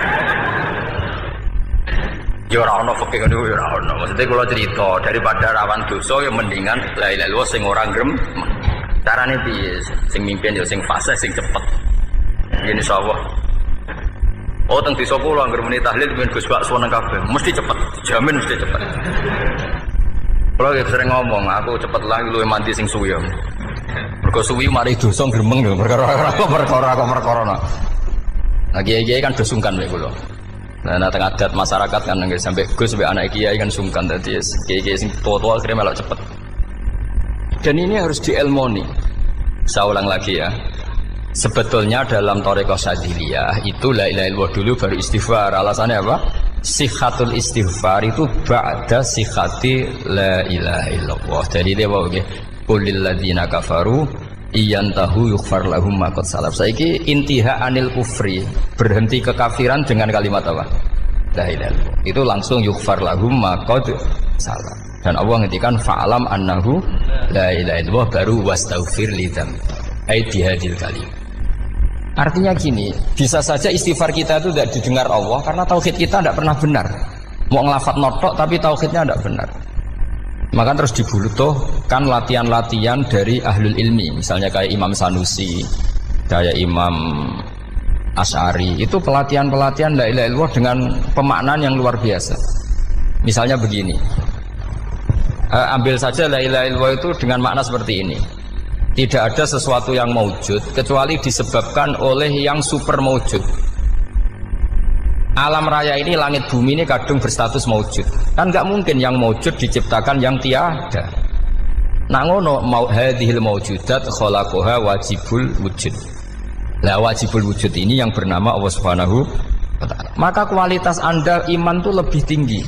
Ya ora ono fikih ngono ya ora ono. Maksudnya kula cerita daripada rawan dosa ya mendingan la ilaha illallah sing ora gremeng. Carane piye? Sing mimpin ya sing fasih sing cepet. Yen insyaallah. Oh teng desa kula anggere muni tahlil ben Gus Bakso nang kabeh, mesti cepet, dijamin mesti cepet. Kula sering ngomong, aku cepet lah luwih mandi sing suwi. Mergo suwi mari dosa gremeng lho, perkara. Nah kiai-kiai kan do sungkan mek kula. Nah teng adat masyarakat kan nggih sampai Gus sampai anak kiai kan sungkan dadi kiai-kiai sing tua-tua akhirnya melok cepet. Dan ini harus dielmoni. Saya ulang lagi ya. Sebetulnya dalam thariqah Syadziliyah itu la ilaha illallah dulu baru istighfar. Alasannya apa? Sikhatul istighfar itu ba'da sikhati la ilaha illallah. Jadi dia bawa nggih qulil ladzina kafaru iyantahu yughfar lahum ma qad salaf. Saiki intiha anil kufri, berhenti kekafiran dengan kalimat apa? La ilaha illallah. Itu langsung yughfar lahum ma qad salaf. Dan Allah ngendikan fa'alam annahu la ilaha illallah baru wastaghfir lidzam. Ai bihadil kalim. Artinya gini, bisa saja istighfar kita itu tidak didengar Allah karena tauhid kita tidak pernah benar. Mau ngelafat notok tapi tauhidnya tidak benar. Maka terus dibutuhkan latihan-latihan dari ahlul ilmi, misalnya kayak Imam Sanusi, kayak Imam Asy'ari. Itu pelatihan-pelatihan la ilaha illallah dengan pemaknaan yang luar biasa. Misalnya begini, ambil saja la ilaha illallah itu dengan makna seperti ini. Tidak ada sesuatu yang maujud kecuali disebabkan oleh yang super maujud. Alam raya ini, langit bumi ini kadung berstatus maujud. Kan nggak mungkin yang maujud diciptakan yang tiada. Nak ngono mau hadhil maujudat khalaqaha wajibul wujud. Lah wajibul wujud ini yang bernama Allah Subhanahu wa taala. Maka kualitas Anda iman tuh lebih tinggi.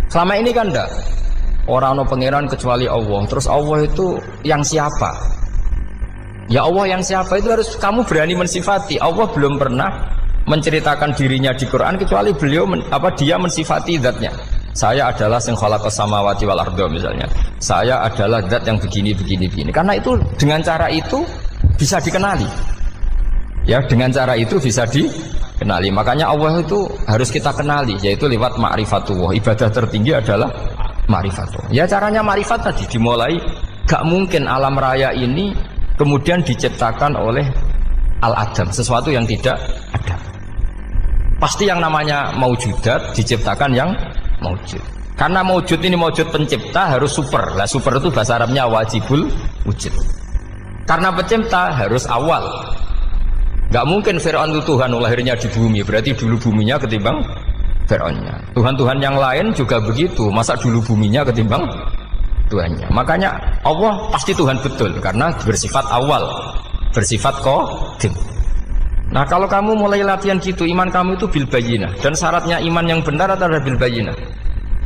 Selama ini kan enggak. Orang no pangeran kecuali Allah. Terus Allah itu yang siapa? Ya Allah yang siapa itu harus kamu berani mensifati. Allah belum pernah menceritakan dirinya di Quran kecuali beliau dia mensifati zatnya. Saya adalah sing khalaqas samawati wal arda misalnya. Saya adalah zat yang begini. Karena itu dengan cara itu bisa dikenali. Ya, dengan cara itu bisa dikenali. Makanya Allah itu harus kita kenali yaitu lewat ma'rifatullah. Ibadah tertinggi adalah ma'rifatullah. Ya caranya ma'rifat tadi dimulai gak mungkin alam raya ini kemudian diciptakan oleh al-adam, sesuatu yang tidak ada. Pasti yang namanya maujudat diciptakan yang maujud. Karena maujud ini maujud pencipta harus super. Lah super itu bahasa Arabnya wajibul wujud. Karena pencipta harus awal. Gak mungkin Fir'aun itu Tuhan lahirnya di bumi, berarti dulu buminya ketimbang Fir'aunnya. Tuhan-Tuhan yang lain juga begitu, masa dulu buminya ketimbang Tuhannya. Makanya Allah pasti Tuhan betul karena bersifat awal, bersifat qadim. Nah kalau kamu mulai latihan gitu, iman kamu itu bil bayyinah. Dan syaratnya iman yang benar adalah bil bayyinah.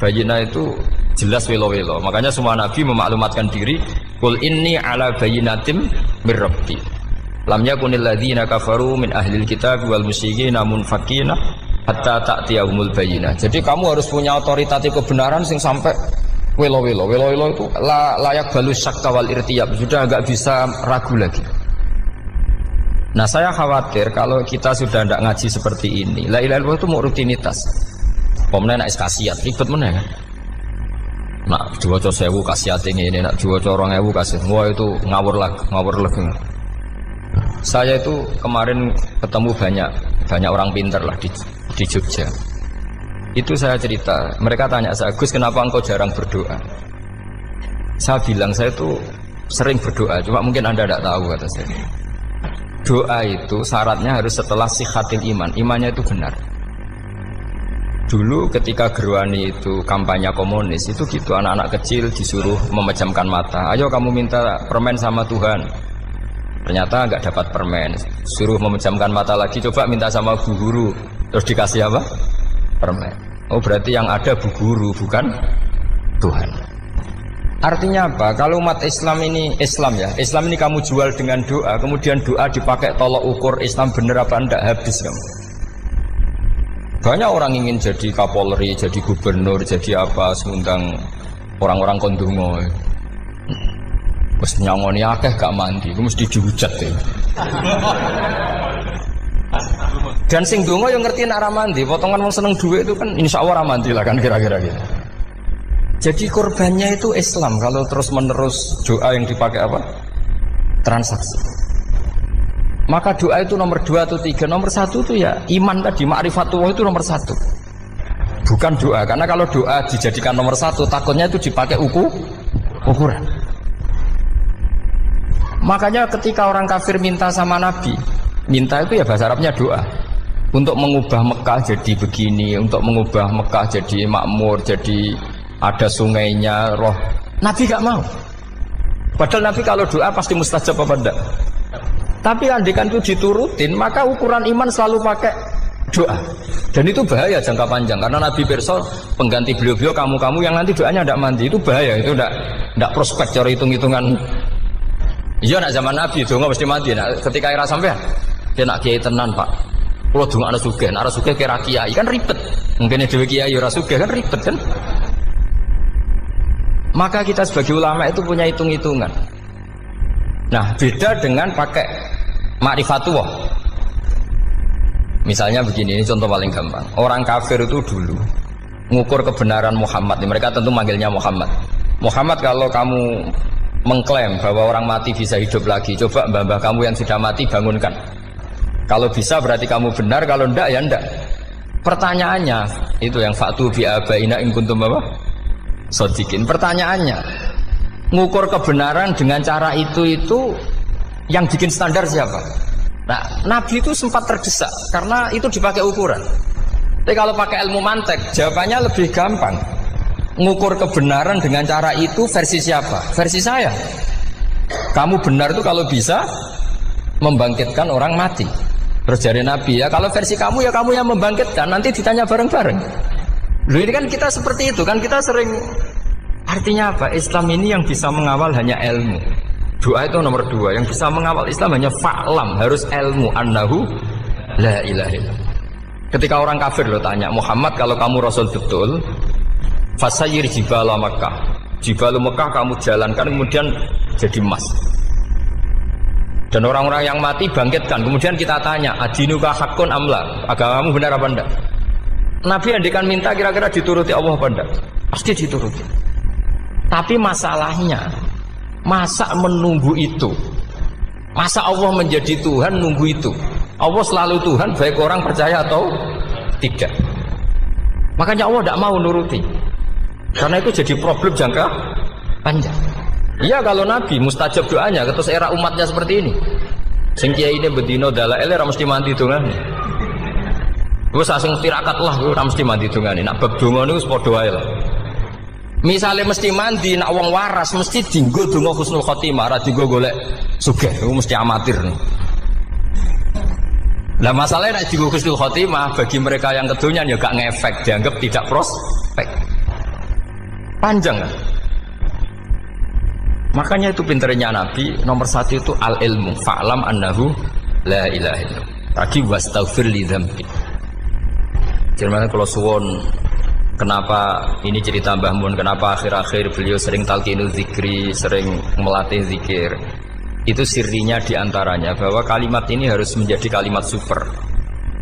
Bayyinah itu jelas welo-welo. Makanya semua nabi memaklumatkan diri, qul inni ala bayyinatim mir rabbi. Lam yakunil ladzina kafaru min ahlil kitab wal musyrikin munfakina hatta ta'tiyahumul bayyinah. Jadi kamu harus punya otoritatif kebenaran sing sampai welo-welo itu layak balus syakka wal irtiyab, sudah agak bisa ragu lagi. Nah saya khawatir kalau kita sudah tidak ngaji seperti ini, la ilaha illallah itu mau rutinitas. Pemenang nak kasiat ribet mana kan? Nak diwaca 1000 kasiat ini, nak diwaca 2000 kasiat, wah itu ngawur lagi. Saya itu kemarin ketemu banyak orang pintar lah di Jogja. Itu saya cerita, mereka tanya saya, Gus kenapa engkau jarang berdoa? Saya bilang saya itu sering berdoa, cuma mungkin Anda tidak tahu kata saya. Doa itu syaratnya harus setelah sihatil iman, imannya itu benar. Dulu ketika Gerwani itu kampanye komunis itu gitu, anak-anak kecil disuruh memejamkan mata, ayo kamu minta permen sama Tuhan. Ternyata nggak dapat permen, suruh memejamkan mata lagi, coba minta sama bu guru, terus dikasih apa? Permen. Oh berarti yang ada bu guru bukan Tuhan. Artinya apa? Kalau umat Islam ini Islam ini kamu jual dengan doa, kemudian doa dipakai tolok ukur Islam bener apa enggak, habis kamu. Banyak orang ingin jadi Kapolri, jadi gubernur, jadi apa, mengundang orang-orang kondungo. Mesti nyangoni akeh gak mandi, itu mesti dihujat ya. Dan sing donga yang ngerti nak mandi, potongan wong seneng duit itu kan insya Allah mandi lah kan kira-kira gitu. Jadi korbannya itu Islam kalau terus menerus doa yang dipakai apa? Transaksi. Maka doa itu nomor 2 atau 3, nomor 1 itu ya iman tadi, ma'rifatullah itu nomor 1. Bukan doa, karena kalau doa dijadikan nomor 1, takutnya itu dipakai ukuran. Makanya ketika orang kafir minta sama Nabi, minta itu ya bahasa Arabnya doa, untuk mengubah Mekah jadi begini, untuk mengubah Mekah jadi makmur, jadi ada sungainya, roh. Nabi gak mau. Padahal Nabi kalau doa pasti mustajab apa enggak? Tapi andikan itu diturutin, maka ukuran iman selalu pakai doa. Dan itu bahaya jangka panjang, karena Nabi Perso pengganti beliau-beliau, kamu-kamu yang nanti doanya tidak mandi, itu bahaya, itu tidak prospek cara hitung-hitungan. Iya nak zaman Nabi donga mesti mati. Nak ketika era sampean dia nak kiai tenan Pak. Kalau donga ana sugih, nak ana sugih kira kiai kan ribet. Mungkin dhewe kiai ora sugih kan ribet kan. Maka kita sebagai ulama itu punya hitung-hitungan. Nah, beda dengan pakai ma'rifatullah. Misalnya begini, ini contoh paling gampang. Orang kafir itu dulu mengukur kebenaran Muhammad. Mereka tentu manggilnya Muhammad. Muhammad, kalau kamu mengklaim bahwa orang mati bisa hidup lagi, coba mbah-mbah kamu yang sudah mati bangunkan. Kalau bisa berarti kamu benar, kalau ndak ya ndak. Pertanyaannya itu yang fa'tu bi abaina in kuntum apa? Shodiqin. Pertanyaannya, ngukur kebenaran dengan cara itu yang bikin standar siapa? Nah, Nabi itu sempat terdesak karena itu dipakai ukuran. Tapi kalau pakai ilmu mantek, jawabannya lebih gampang. Ngukur kebenaran dengan cara itu versi siapa? Versi saya. Kamu benar itu kalau bisa membangkitkan orang mati. Terus dari Nabi ya, kalau versi kamu ya kamu yang membangkitkan, nanti ditanya bareng-bareng. Loh ini kan kita seperti itu kan, kita sering. Artinya apa? Islam ini yang bisa mengawal hanya ilmu. Doa itu nomor 2, yang bisa mengawal Islam hanya fa'lam, harus ilmu annahu la ilaha illallah. Ketika orang kafir lo tanya, Muhammad kalau kamu Rasul betul, fasayir jibala Makkah, jibala Makkah kamu jalankan kemudian jadi emas. Dan orang-orang yang mati bangkitkan. Kemudian kita tanya, adinuka hakun amla, agamamu benar apa enggak? Nabi andikan minta kira-kira dituruti Allah apa enggak? Pasti dituruti. Tapi masalahnya, masa menunggu itu? Masa Allah menjadi Tuhan nunggu itu? Allah selalu Tuhan baik orang percaya atau tidak. Makanya Allah tidak mau nuruti. Karena itu jadi problem jangka panjang. Iya kalau Nabi mustajab doanya, terus era umatnya seperti ini. Sing kiai ini bedino dalail ora mesti mandi dongane. Wis asing tirakat lah ora mesti mandi dongane. Nak bab donga niku padha wae lah. Misale mesti mandi, nak wong waras mesti dienggo donga husnul khotimah, ora dienggo golek sugih. Iku mesti amatir. Lah masalahnya nak dienggo husnul khotimah bagi mereka yang kedonyan ya gak ngefek, dianggap tidak prospek. Panjang kan? Makanya itu pinternya Nabi nomor 1 itu al-ilmu fa'lam annahu la ilaha illallah. Tadi wastaghfir li dzambi. Jadi kalau suwon kenapa ini cerita Mbah Mun, kenapa akhir-akhir beliau sering talqinu zikri, sering melatih zikir. Itu sirinya diantaranya bahwa kalimat ini harus menjadi kalimat super.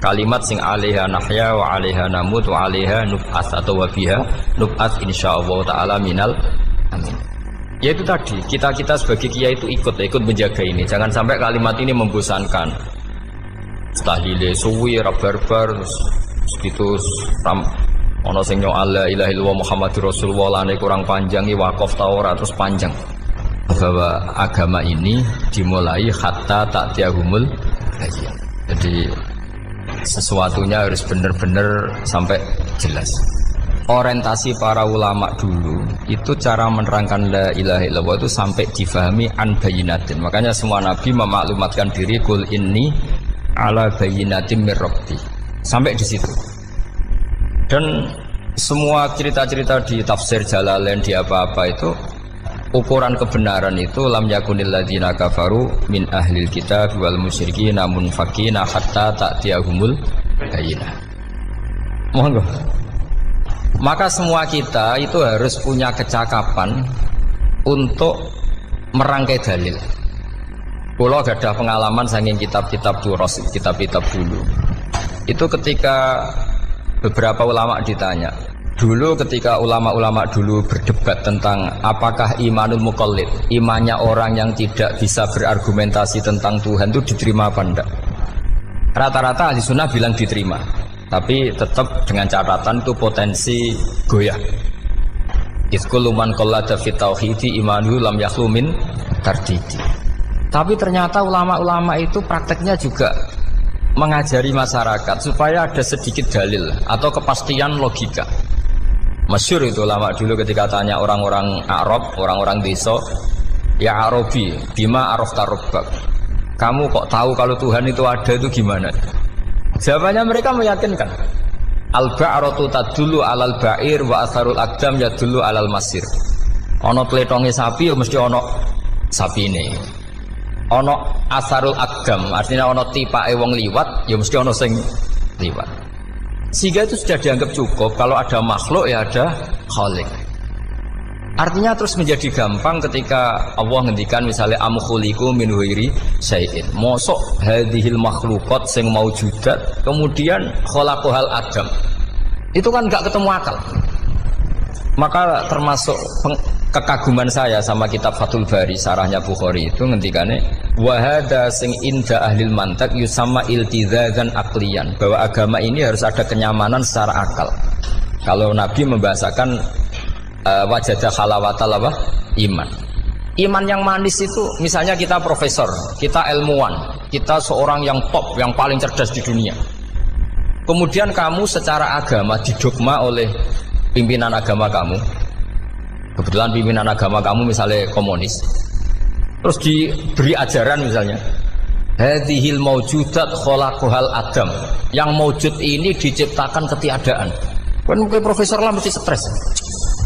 Kalimat sing alaiha nahya wa alaiha namut wa alaiha nub'ats atau wa biha nub'ats insyaallah taala minal amin. Ya itu tadi, kita sebagai kiai itu ikut menjaga ini. Jangan sampai kalimat ini membosankan. Tahlile suwi barbar segitu ono sing nyo alla ilaha illallah Muhammadur Rasulullah lane kurang panjang iki wakaf ta ora terus panjang. Bahwa agama ini dimulai hatta ta'tiyahumul bayyinah. Jadi sesuatunya harus benar-benar sampai jelas. Orientasi para ulama dulu itu cara menerangkan la ilaha illallah itu sampai difahami an bayyinatin. Makanya semua nabi memaklumatkan diri kul inni ala bayyinatin mir rabbi. Sampai di situ. Dan semua cerita-cerita di tafsir Jalalain di apa-apa itu ukuran kebenaran itu lam yakunil ladzina kafaru min ahlil kitab wal musyrikin namun faqina hatta ta'tiyahumul bayyinah. Monggo. Maka semua kita itu harus punya kecakapan untuk merangkai dalil. Kalau ada pengalaman saking kitab-kitab duros, kitab-kitab dulu. Itu ketika beberapa ulama ditanya. Dulu ketika ulama-ulama dulu berdebat tentang apakah imanul muqallid, imannya orang yang tidak bisa berargumentasi tentang Tuhan itu diterima apa enggak? Rata-rata ahli sunnah bilang diterima, tapi tetap dengan catatan itu potensi goyah. Iskul man qallada fit tauhidi imanu lam yakhlu min tardidi. Tapi ternyata ulama-ulama itu prakteknya juga mengajari masyarakat supaya ada sedikit dalil atau kepastian logika. Masyhur itu ulama dulu ketika tanya orang-orang Arab, orang-orang desa, ya Arabi, bima arafta rabbak. Kamu kok tahu kalau Tuhan itu ada, itu gimana? Jawabannya mereka meyakinkan. Al-ba'ratu tadullu 'alal ba'ir wa atharul aqdam yadullu 'alal masir. Ana tletonge sapi ya mesti ana sapine. Ana atharul aqdam, artinya ana tipake wong liwat ya mesti ana sing liwat. Sehingga itu sudah dianggap cukup kalau ada makhluk ya ada khalik. Artinya terus menjadi gampang ketika Allah ngendikan misalnya am khuliqu min ghairi syai'in. Mosok hadhil makhluqat sing maujudat kemudian khalaqahal adam. Itu kan enggak ketemu akal. Maka termasuk kekaguman saya sama kitab Fathul Bari sarahnya Bukhari itu ngendikane wa hadza sing inda ahlil mantak yusamma iltizazan aqliyan, bahwa agama ini harus ada kenyamanan secara akal. Kalau Nabi membahasakan wajada halawatal apa? Iman. Iman yang manis itu misalnya kita profesor, kita ilmuwan, kita seorang yang top, yang paling cerdas di dunia. Kemudian kamu secara agama didogma oleh pimpinan agama kamu. Kebetulan pimpinan agama kamu misalnya komunis. Terus diberi ajaran misalnya hadhil maujudat khalaqahal adam. Yang maujud ini diciptakan ketiadaan. Kan mungkin profesor lah mesti stres.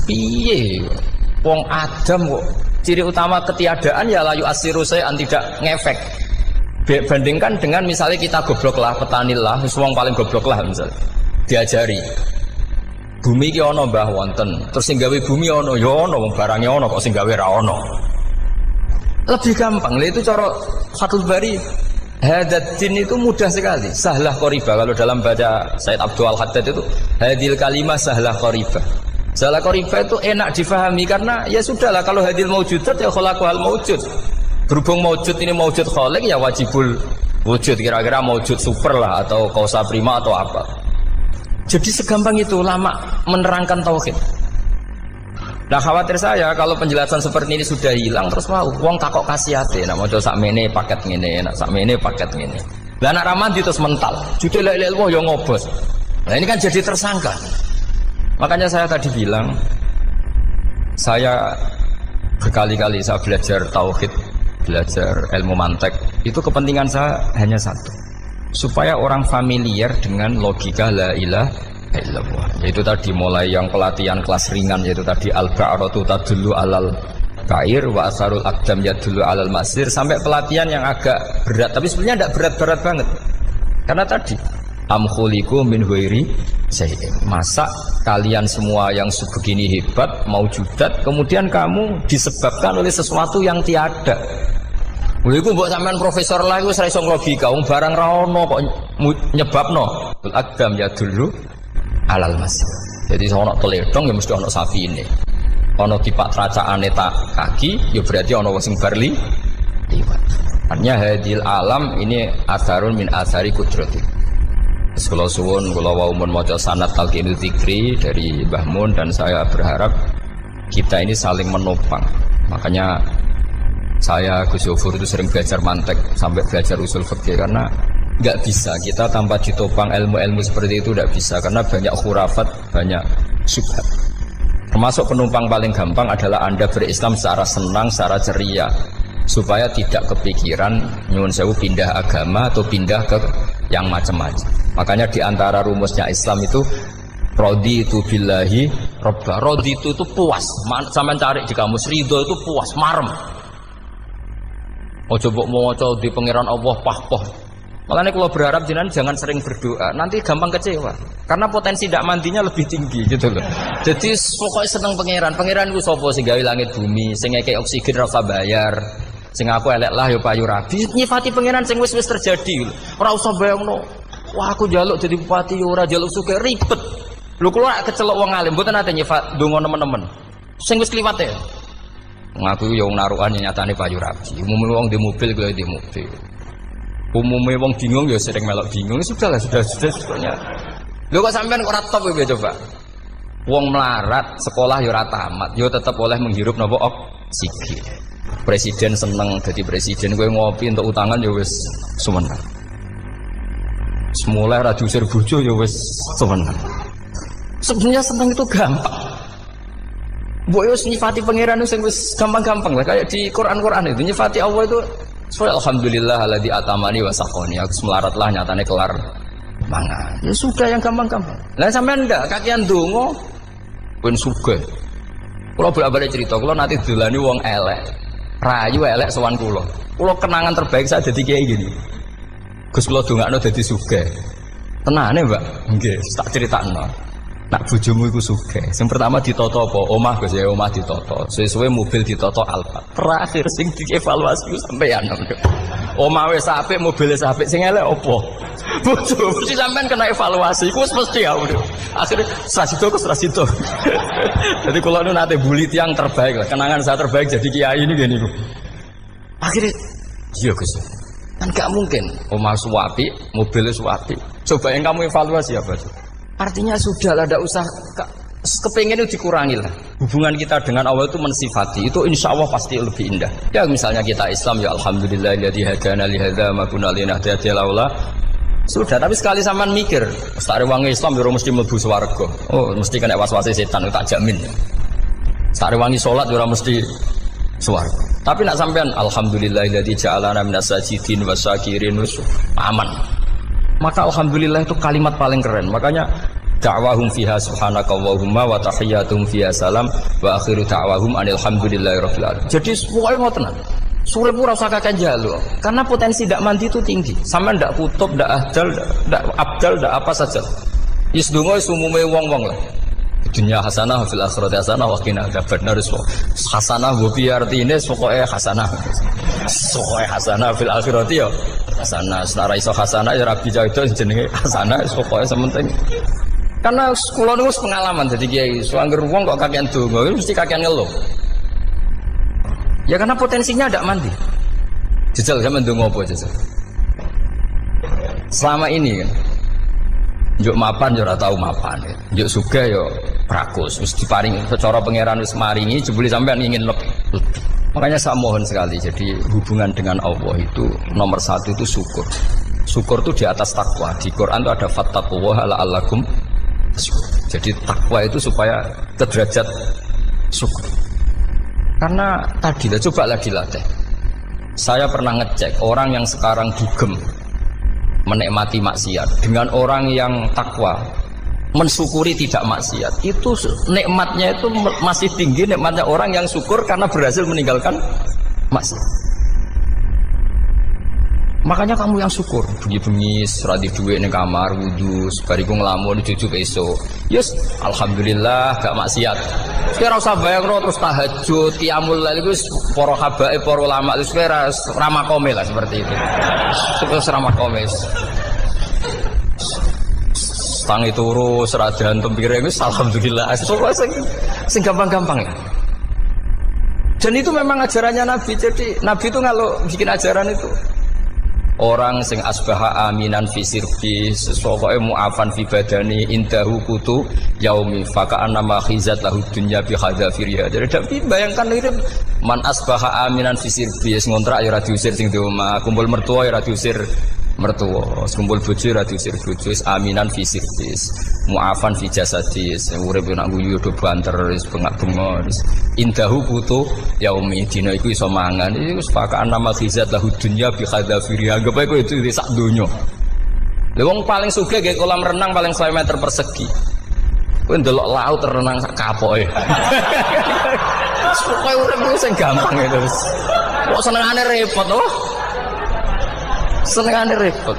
Piye wong Adam kok ciri utama ketiadaan ya layu asiru saya tidak ngefek. Bandingkan dengan misalnya kita goblok lah, petani lah, wong paling goblok lah misalnya diajari bumi ki ana mbah wonten, terus sing gawe bumi ana ya ana, wong barange ana kok sing gawe ra ana. Lebih gampang lah itu cara Fathul Bari. Hadatin itu mudah sekali, sahlah qoriba. Kalau dalam baca Said Abdul Al-Haddad itu hadil kalimah sahlah qoriba. Sahlah qoriba itu enak difahami karena ya sudahlah kalau hadil maujudat ya khalaqahal maujud. Berhubung maujud ini maujud khaliq ya wajibul wujud, kira-kira maujud super lah atau kausa prima atau apa. Jadi segampang itu ulama menerangkan tauhid. Nah khawatir saya kalau penjelasan seperti ini sudah hilang terus mau wong takok kasihate, nak maca sakmene paket ngene, nak sakmene paket ngene. Lah nak ramadi terus mental, judul ilmu yo ngobos. Nah ini kan jadi tersangka. Makanya saya tadi bilang saya berkali-kali saya belajar tauhid, belajar ilmu mantek. Itu kepentingan saya hanya satu. Supaya orang familiar dengan logika la ilaha illallah. Yaitu tadi mulai yang pelatihan kelas ringan, yaitu tadi al-ba'ratu tadullu alal kair wa asarul aqdam yadullu alal masir, sampai pelatihan yang agak berat, tapi sebenarnya tidak berat-berat banget. Karena tadi am khuliqu min ghairi syai'in. Masa kalian semua yang sebegini hebat maujudat kemudian kamu disebabkan oleh sesuatu yang tiada. Lha iku mbok sampean profesor lah iku wis ra iso logika, wong barang ra ono kok nyebabno. Al-aqdam ya dulu alal masir. Jadi ono teledong ya mesti ono sapine. Ono tipak tracakane tak kaki ya berarti ono sing barli liwat. Artinya hadil alam ini asarun min asari kudrati. Sekolah suwun kula wau mun maca sanad talqinul dzikri dari Mbah Mun, dan saya berharap kita ini saling menopang. Makanya saya Gus Yofur itu sering belajar mantek sampai belajar usul fikih, karena nggak bisa kita tanpa ditopang ilmu-ilmu seperti itu, tidak bisa, karena banyak khurafat, banyak syubhat. Termasuk penumpang paling gampang adalah Anda berislam secara senang, secara ceria, supaya tidak kepikiran nyuwun sewu pindah agama atau pindah ke yang macam-macam. Makanya diantara rumusnya Islam itu raditu billahi robba. Raditu itu puas, sampean cari di kamus, ridho itu puas, marem. Ojo mbok maca di pangeran Allah pah-pah. Makanya kalau berharap jenengan jangan sering berdoa, nanti gampang kecewa. Karena potensi tidak mandinya lebih tinggi gitu loh. Jadi pokoknya seneng pangeran itu sapa sing gawe langit bumi, sing ngekek oksigen ora usah bayar. Sing aku elek lah ya payu rabi. Nyifati pangeran sing wis terjadi. Ora usah bayangno. Wah aku njaluk jadi bupati ya ora njaluk sugih ribet. Lho kula kecelok wong alim mboten nate nyifat donga nemen-nemen. Sing wis kliwat ya. Ngaku ya wong narukan nyatane payu rabi. Umume wong di mobil kaya di mobil. Umume wong bingung ya sering melok bingung. Sudah sebetulnya. Lho kok sampean ora top ya coba. Wong melarat, sekolah ya ora tamat, ya tetep oleh menghirup napa oksigen. Presiden seneng dadi presiden, kowe ngopi untuk utangan ya wis semeneng. Semula ra diusir bojo ya wis semeneng. Sebenarnya seneng itu gampang. Mbok yo nyifati pangeran sing wis gampang-gampang lah kayak di Quran itu nyifati Allah itu alhamdulillah alladzi atamani wa saqani. Aku melarat lah nyatane kelar mangan. Ya sudah yang gampang-gampang. Lah sampean ndak kakian donga pun sugih. Kula bolak-balik cerita, kula nanti dolani wong elek. Rayu elek sowan kula. Kula kenangan terbaik saya dadi kiai gini. Gus kula dongakno dadi sugih. Tenane, Mbak? Nggih, tak critakno. Nak bojomu iku sugih. Sing pertama ditata apa? Omah Gus ya, omah ditata. Sesuai mobil ditata Alphard. Terakhir sing dievaluasi ku sampeyan. Omah wis apik, mobil wis apik, sing elek apa? Bojo mesti sampean kena evaluasi. Iku mesti ya. Akhirnya strasito. Jadi kula nu nate bully tiyang terbaik lah. Kenangan saya terbaik jadi kiai ini gini ku. Akhirnya iya Gus. Kan gak mungkin omah suwapi, mobil suwapi. Coba yang kamu evaluasi apa tuh? Artinya sudah lah, tidak usah kepengen itu dikurangi lah. Hubungan kita dengan Allah itu mensifati, itu insya Allah pasti lebih indah. Ya misalnya kita Islam, ya alhamdulillahilladzi hadana li hadza ma kunna linahtadiya laula. Sudah, tapi sekali sampean mikir, stare wangi Islam yo mesti mlebu swarga. Oh, mesti kena was-wase setan, tak jamin. Stare wangi salat yo mesti swarga. Tapi nak sampean alhamdulillahilladzi ja'alana minas sajidin wasyakirin aman. Maka alhamdulillah itu kalimat paling keren. Makanya da'wahum fiha subhanakallahumma wa tahiyyatuhum fiha salam wa akhiru da'wahum alhamdulillahirabbil alamin. Jadi pokoke ngoten. Surip ora usah kakek njaluk. Karena potensi ndak mandi itu tinggi. Sampeyan ndak kutub, ndak ahdal, ndak abdal, ndak apa saja. Wis donga wis umume wong-wong lah. Dunya hasanah fil akhirati hasanah wa qina adzabannar. Hasanah bu pi artine pokoke hasanah. Pokoke hasanah fil akhirati ya hasanah. Senara iso hasanah ya rabi jauh jenenge hasanah pokoke sementing. Karena kula niku pengalaman dadi kiai, suangger wong kok kakean donga mesti kakean ngeluh. Ya karena potensinya ndak mandi. Jejal sampean ndonga apa jejal? Selama ini kan njuk mapan yo ora tau mapan. Njuk sugih yo prakus wis diparingi secara pangeran wis maringi jebule sampean ingin lebih. Makanya saya mohon sekali, jadi hubungan dengan Allah itu nomor satu itu syukur. Syukur itu di atas takwa. Di Quran itu ada fattaqullaha la'allakum tashkurun. Jadi takwa itu supaya ke derajat syukur. Karena tadilah cobalah dilatih. Saya pernah ngecek orang yang sekarang dugem menikmati maksiat dengan orang yang takwa mensyukuri tidak maksiat, itu nikmatnya itu masih tinggi nikmatnya orang yang syukur karena berhasil meninggalkan maksiat. Makanya kamu yang syukur, bengi-bengi seradi duit ning kamar wudu, bariku ngelamun cucu esuk. Yes, alhamdulillah gak maksiat. Kira usah bayangno terus tahajud, qiyamul lail iku para habaib, para ulama wis kira ramakome lah seperti itu. Terus ramakome. Tangi turu seradan tempire wis alhamdulillah. Sing gampang-gampang ya. Dan itu memang ajarannya Nabi. Jadi Nabi itu kalau bikin ajaran itu orang sing asbaha aminan fi sirbi sesuai mu'afan fi badani indahu kutu yaumi faka'an nama khizat lahu dunya bi hadzafiriya. Jadi Nabi bayangkan itu man asbaha aminan fi sirbi ngontrak ya ora diusir sing di omah, kumpul mertua ya ora diusir mertua, kumpul bojo ora diusir bojo, aminan fi sirbi mu'afan fi jasadis urip nak guyu do banter wis bengak-bengok indahu kutu yaumi dina iku iso mangan iku faka'an nama khizat lahu dunya bi hadzafiriya. Anggap ae itu di sak donya. Lha wong paling sugih nggih kolam renang paling 100 meter persegi. Kowe ndelok laut renang sak kapoke. Pokoke urip sing gampang itu wis. Kok senengane repot to? Senengane repot.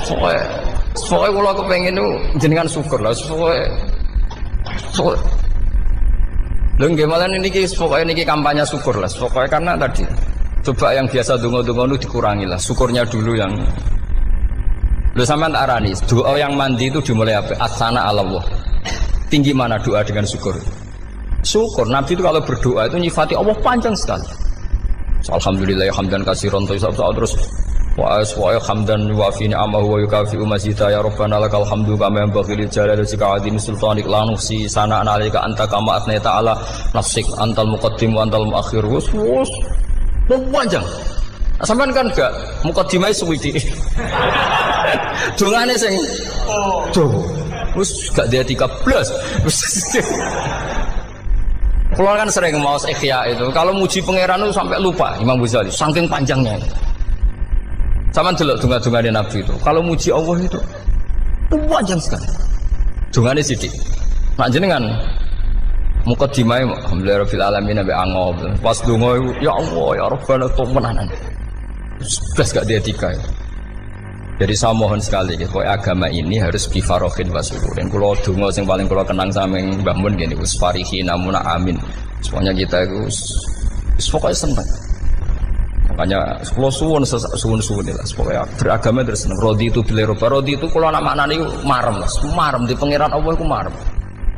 Pokoknya kalau kepengen itu jenengan syukur lah. Pokoknya lho nggih malah niki pokoknya niki kampanye syukur lah. Pokoknya karena tadi coba yang biasa donga-donga itu dikurangi lah. Syukurnya dulu yang lho sampean tak arani doa yang mandi itu dimulai apa? Asana Allah. Tinggi mana doa dengan syukur? Syukur Nabi itu kalau berdoa itu nyifati Allah panjang sekali. Alhamdulillah hamdan katsiran terus wa hamdan wa fi ni'amahu wa yukafi'u mazida ya rabbana lakal hamdu kama yanbaghi lil jalali wa azim sultanik la nuhsi sana'an 'alaika anta kama athnayta 'ala nafsik antal muqaddim wa antal muakhir wus panjang. Sampean kan gak muqaddimah suwiti. Dongane sing wis gak dia 13. Kalau kan sering maos ikhya itu, kalau muji pangeran itu sampai lupa Imam Ghazali, saking panjangnya. Sama delok donga-dongane Nabi itu. Kalau muji Allah itu panjang sekali. Dongane sithik. Nak jenengan muqaddimah alhamdulillah rabbil alamin sampai angob. Pas donga ya Allah ya Rabbana temenanan. Sudah gak dia tiga. Jadi saya mohon sekali ya, agama ini harus bifarohin wa syukurin. Kalau donga yang paling kalau kenang sama Mbah Mun gini, usfarihi namuna amin. Semuanya kita itu pokoknya senang. Makanya kalau suwun lah, pokoknya beragama terus senang. Rodi itu bila rodi itu kalau anak maknanya marem di pangeran Allah itu marem.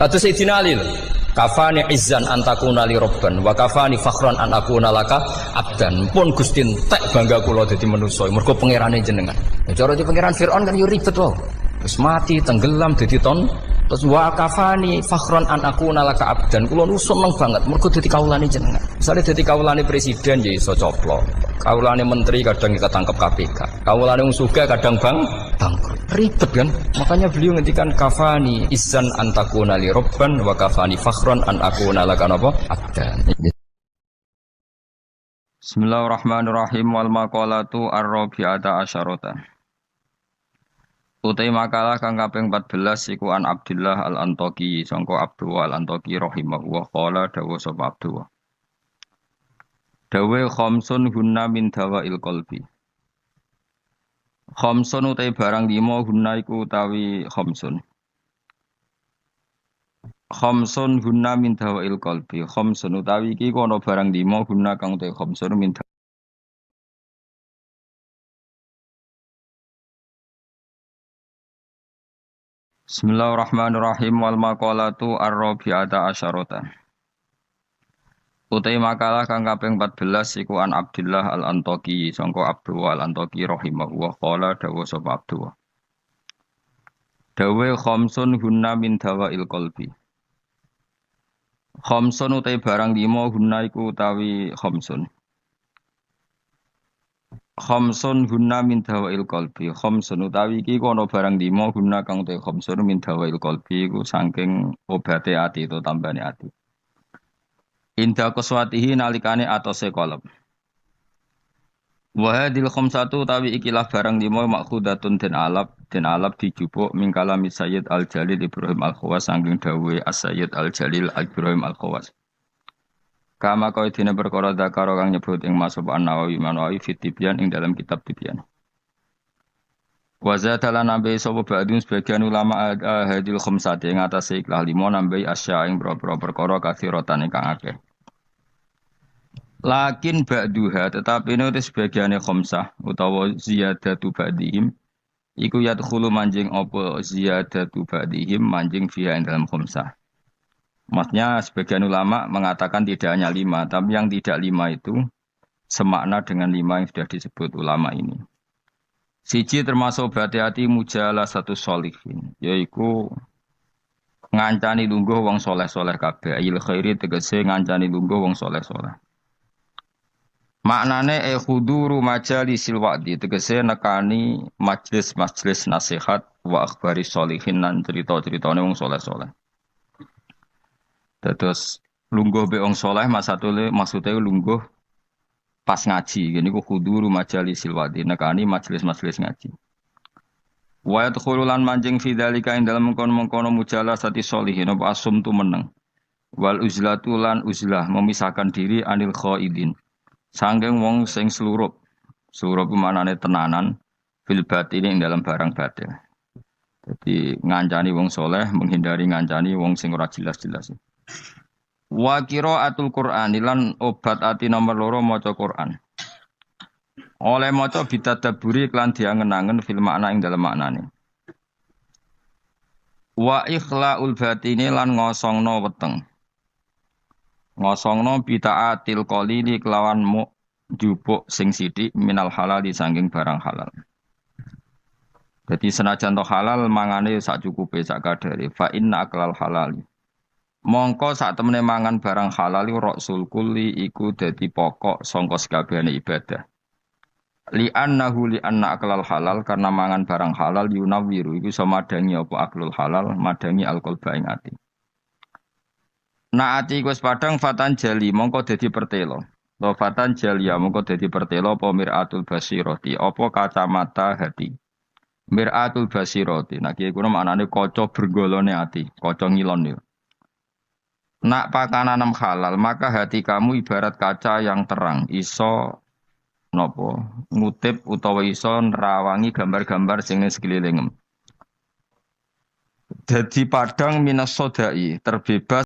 Kata Sayyidina Ali loh, kafani izzan antakuna li robban, wa kafani fakhran an akuna laka abdan. Pun Gusti entek bangga kula dadi manusa, mergo pangerane jenengan. Cara di pangeran Firaun kan yo ribet wae. Wis mati tenggelam dadi ton. Terus wa kafani fakhran an akuna laka abdan. Kula nu seneng banget mergo dadi kawulane jenengan. Misale dadi kawulane presiden ya iso coplok. Kawulane menteri kadang ketangkep KPK. Kawulane wong sugih kadang bangkrut. Ribet kan? Makanya beliau ngendikan kafani izzan antakuna li robban wa kafani fakhran an akuna laka napa abdan. Bismillahirrahmanirrahim wal maqalatu ar-rabi'ata asyarata. Utai makalah kang kaping 14 iku an Abdullah al-Antaqi sangka Abdullah al-Antaqi rahimahullah qala dawa sapa Abdullah. Dawe khamsun hunna min dawail qalbi. Khamsun utai barang 5 hunna iku utawi khamsun. Khamsun hunna min dawail qalbi. Khamsun utawi iki kono barang 5 hunna kang utai khamsun min Bismillahirrahmanirrahim wal maqalatu ar-rabi'ata asyarata. Utai makalah kang kaping 14 iku an Abdullah al-Antaqi sangka Abdullah al-Antaqi rahimahullah qala dawa sapa Abdullah. Dawe khamsun hunna min dawail qalbi. Khamsun utai barang 5 hunna iku utawi khamsun. Khamsun hunna min dawail qalbi. Khamsun utawi iki kono barang 5 hunna kang utai khamsun min dawail qalbi iku saking obate ati itu tambane ati. Inda qaswatihi nalikane atose kolom. Wa hadil khamsatu utawi ikilah barang 5 makhudatun den alap dijupuk min kalami Sayyid Al-Jalil Ibrahim Al-Khawas saking dawuhe As-Sayyid Al-Jalil Ibrahim Al-Khawas. Kama kau dina perkara dakaro kang nyebut ing Mas An-Nawawi fit Tibyan ing dalam kitab Tibyan. Wa zatalan nambe sapa ba'dun sebagian ulama hadil khamsati ing atase ikhlas 5 nambe asya ing boro-boro perkara kathiratan kang akeh. Lakin ba'duha tetapi ini sebagiane khamsah utawa ziyadatu ba'dihim iku yadkhulu manjing apa ziyadatu ba'dihim manjing fiha ing dalam khamsah. Maksudnya sebagian ulama mengatakan tidak hanya 5, tapi yang tidak 5 itu semakna dengan 5 yang sudah disebut ulama ini. Siji termasuk berhati-hati mujalah satu sholihin, yaitu ngancani lungguh wong soleh-soleh kabeh, il khairi tegese ngancani lungguh wong soleh-soleh. Maknane huduru majalisil wa'di tegese nekani majlis-majlis nasihat wa akhbari sholihin lan cerita-ceritane wong soleh-soleh. Terus lungguh be wong soleh maksudnya lungguh pas ngaji. Gini ku huduru majalisil wa'di nekani majlis-majlis ngaji. Wa yadkhululan manjing fi dzalika ing dalem mengkono-mengkono mujalasati sholihin apa asum tu meneng. Wal uzlatu lan uzlah memisahkan diri anil khaidin. Sangking wong sing slurup. Slurup manane tenanan fil batini ing dalam barang batin. Jadi ngancani wong soleh, menghindari ngancani wong sing ora jelas-jelas. Wa qiraatul Qur'an lan obat ati nomor loro maca Qur'an. Oleh maca bitadabburi klan diangen-angen fil makna ing dalam maknane. Wa ikhlaul batini lan ngosongno weteng. Ngosongno bitaatil qalili kelawan mu jupuk sing sithik minal halal disangking barang halal. Jadi senajan to halal mangane sak cukupe sak kadare fa inna aklal halali. Mongko sak temene mangan barang halal rasul kulli iku dadi pokok sangka sakabehane ibadah. Li annahu li anna aklal halal karena mangan barang halal yunawiru iku iso madangi apa aklul halal madangi alkohol ing ati. Naati iku wis padang fatan jali mongko dadi pertelo. Lo fatan jalia mongko dadi pertelo apa miratul basirati apa kacamata hati. Miratul basirati. Nah kiye kuwi maknane kaca bergolone ati, kaca ngilon yo. Nak pakananam halal maka hati kamu ibarat kaca yang terang, iso nopo ngutip utawa iso nerawangi gambar-gambar sing ning sekelilingem. Dadi padang minas sodai terbebas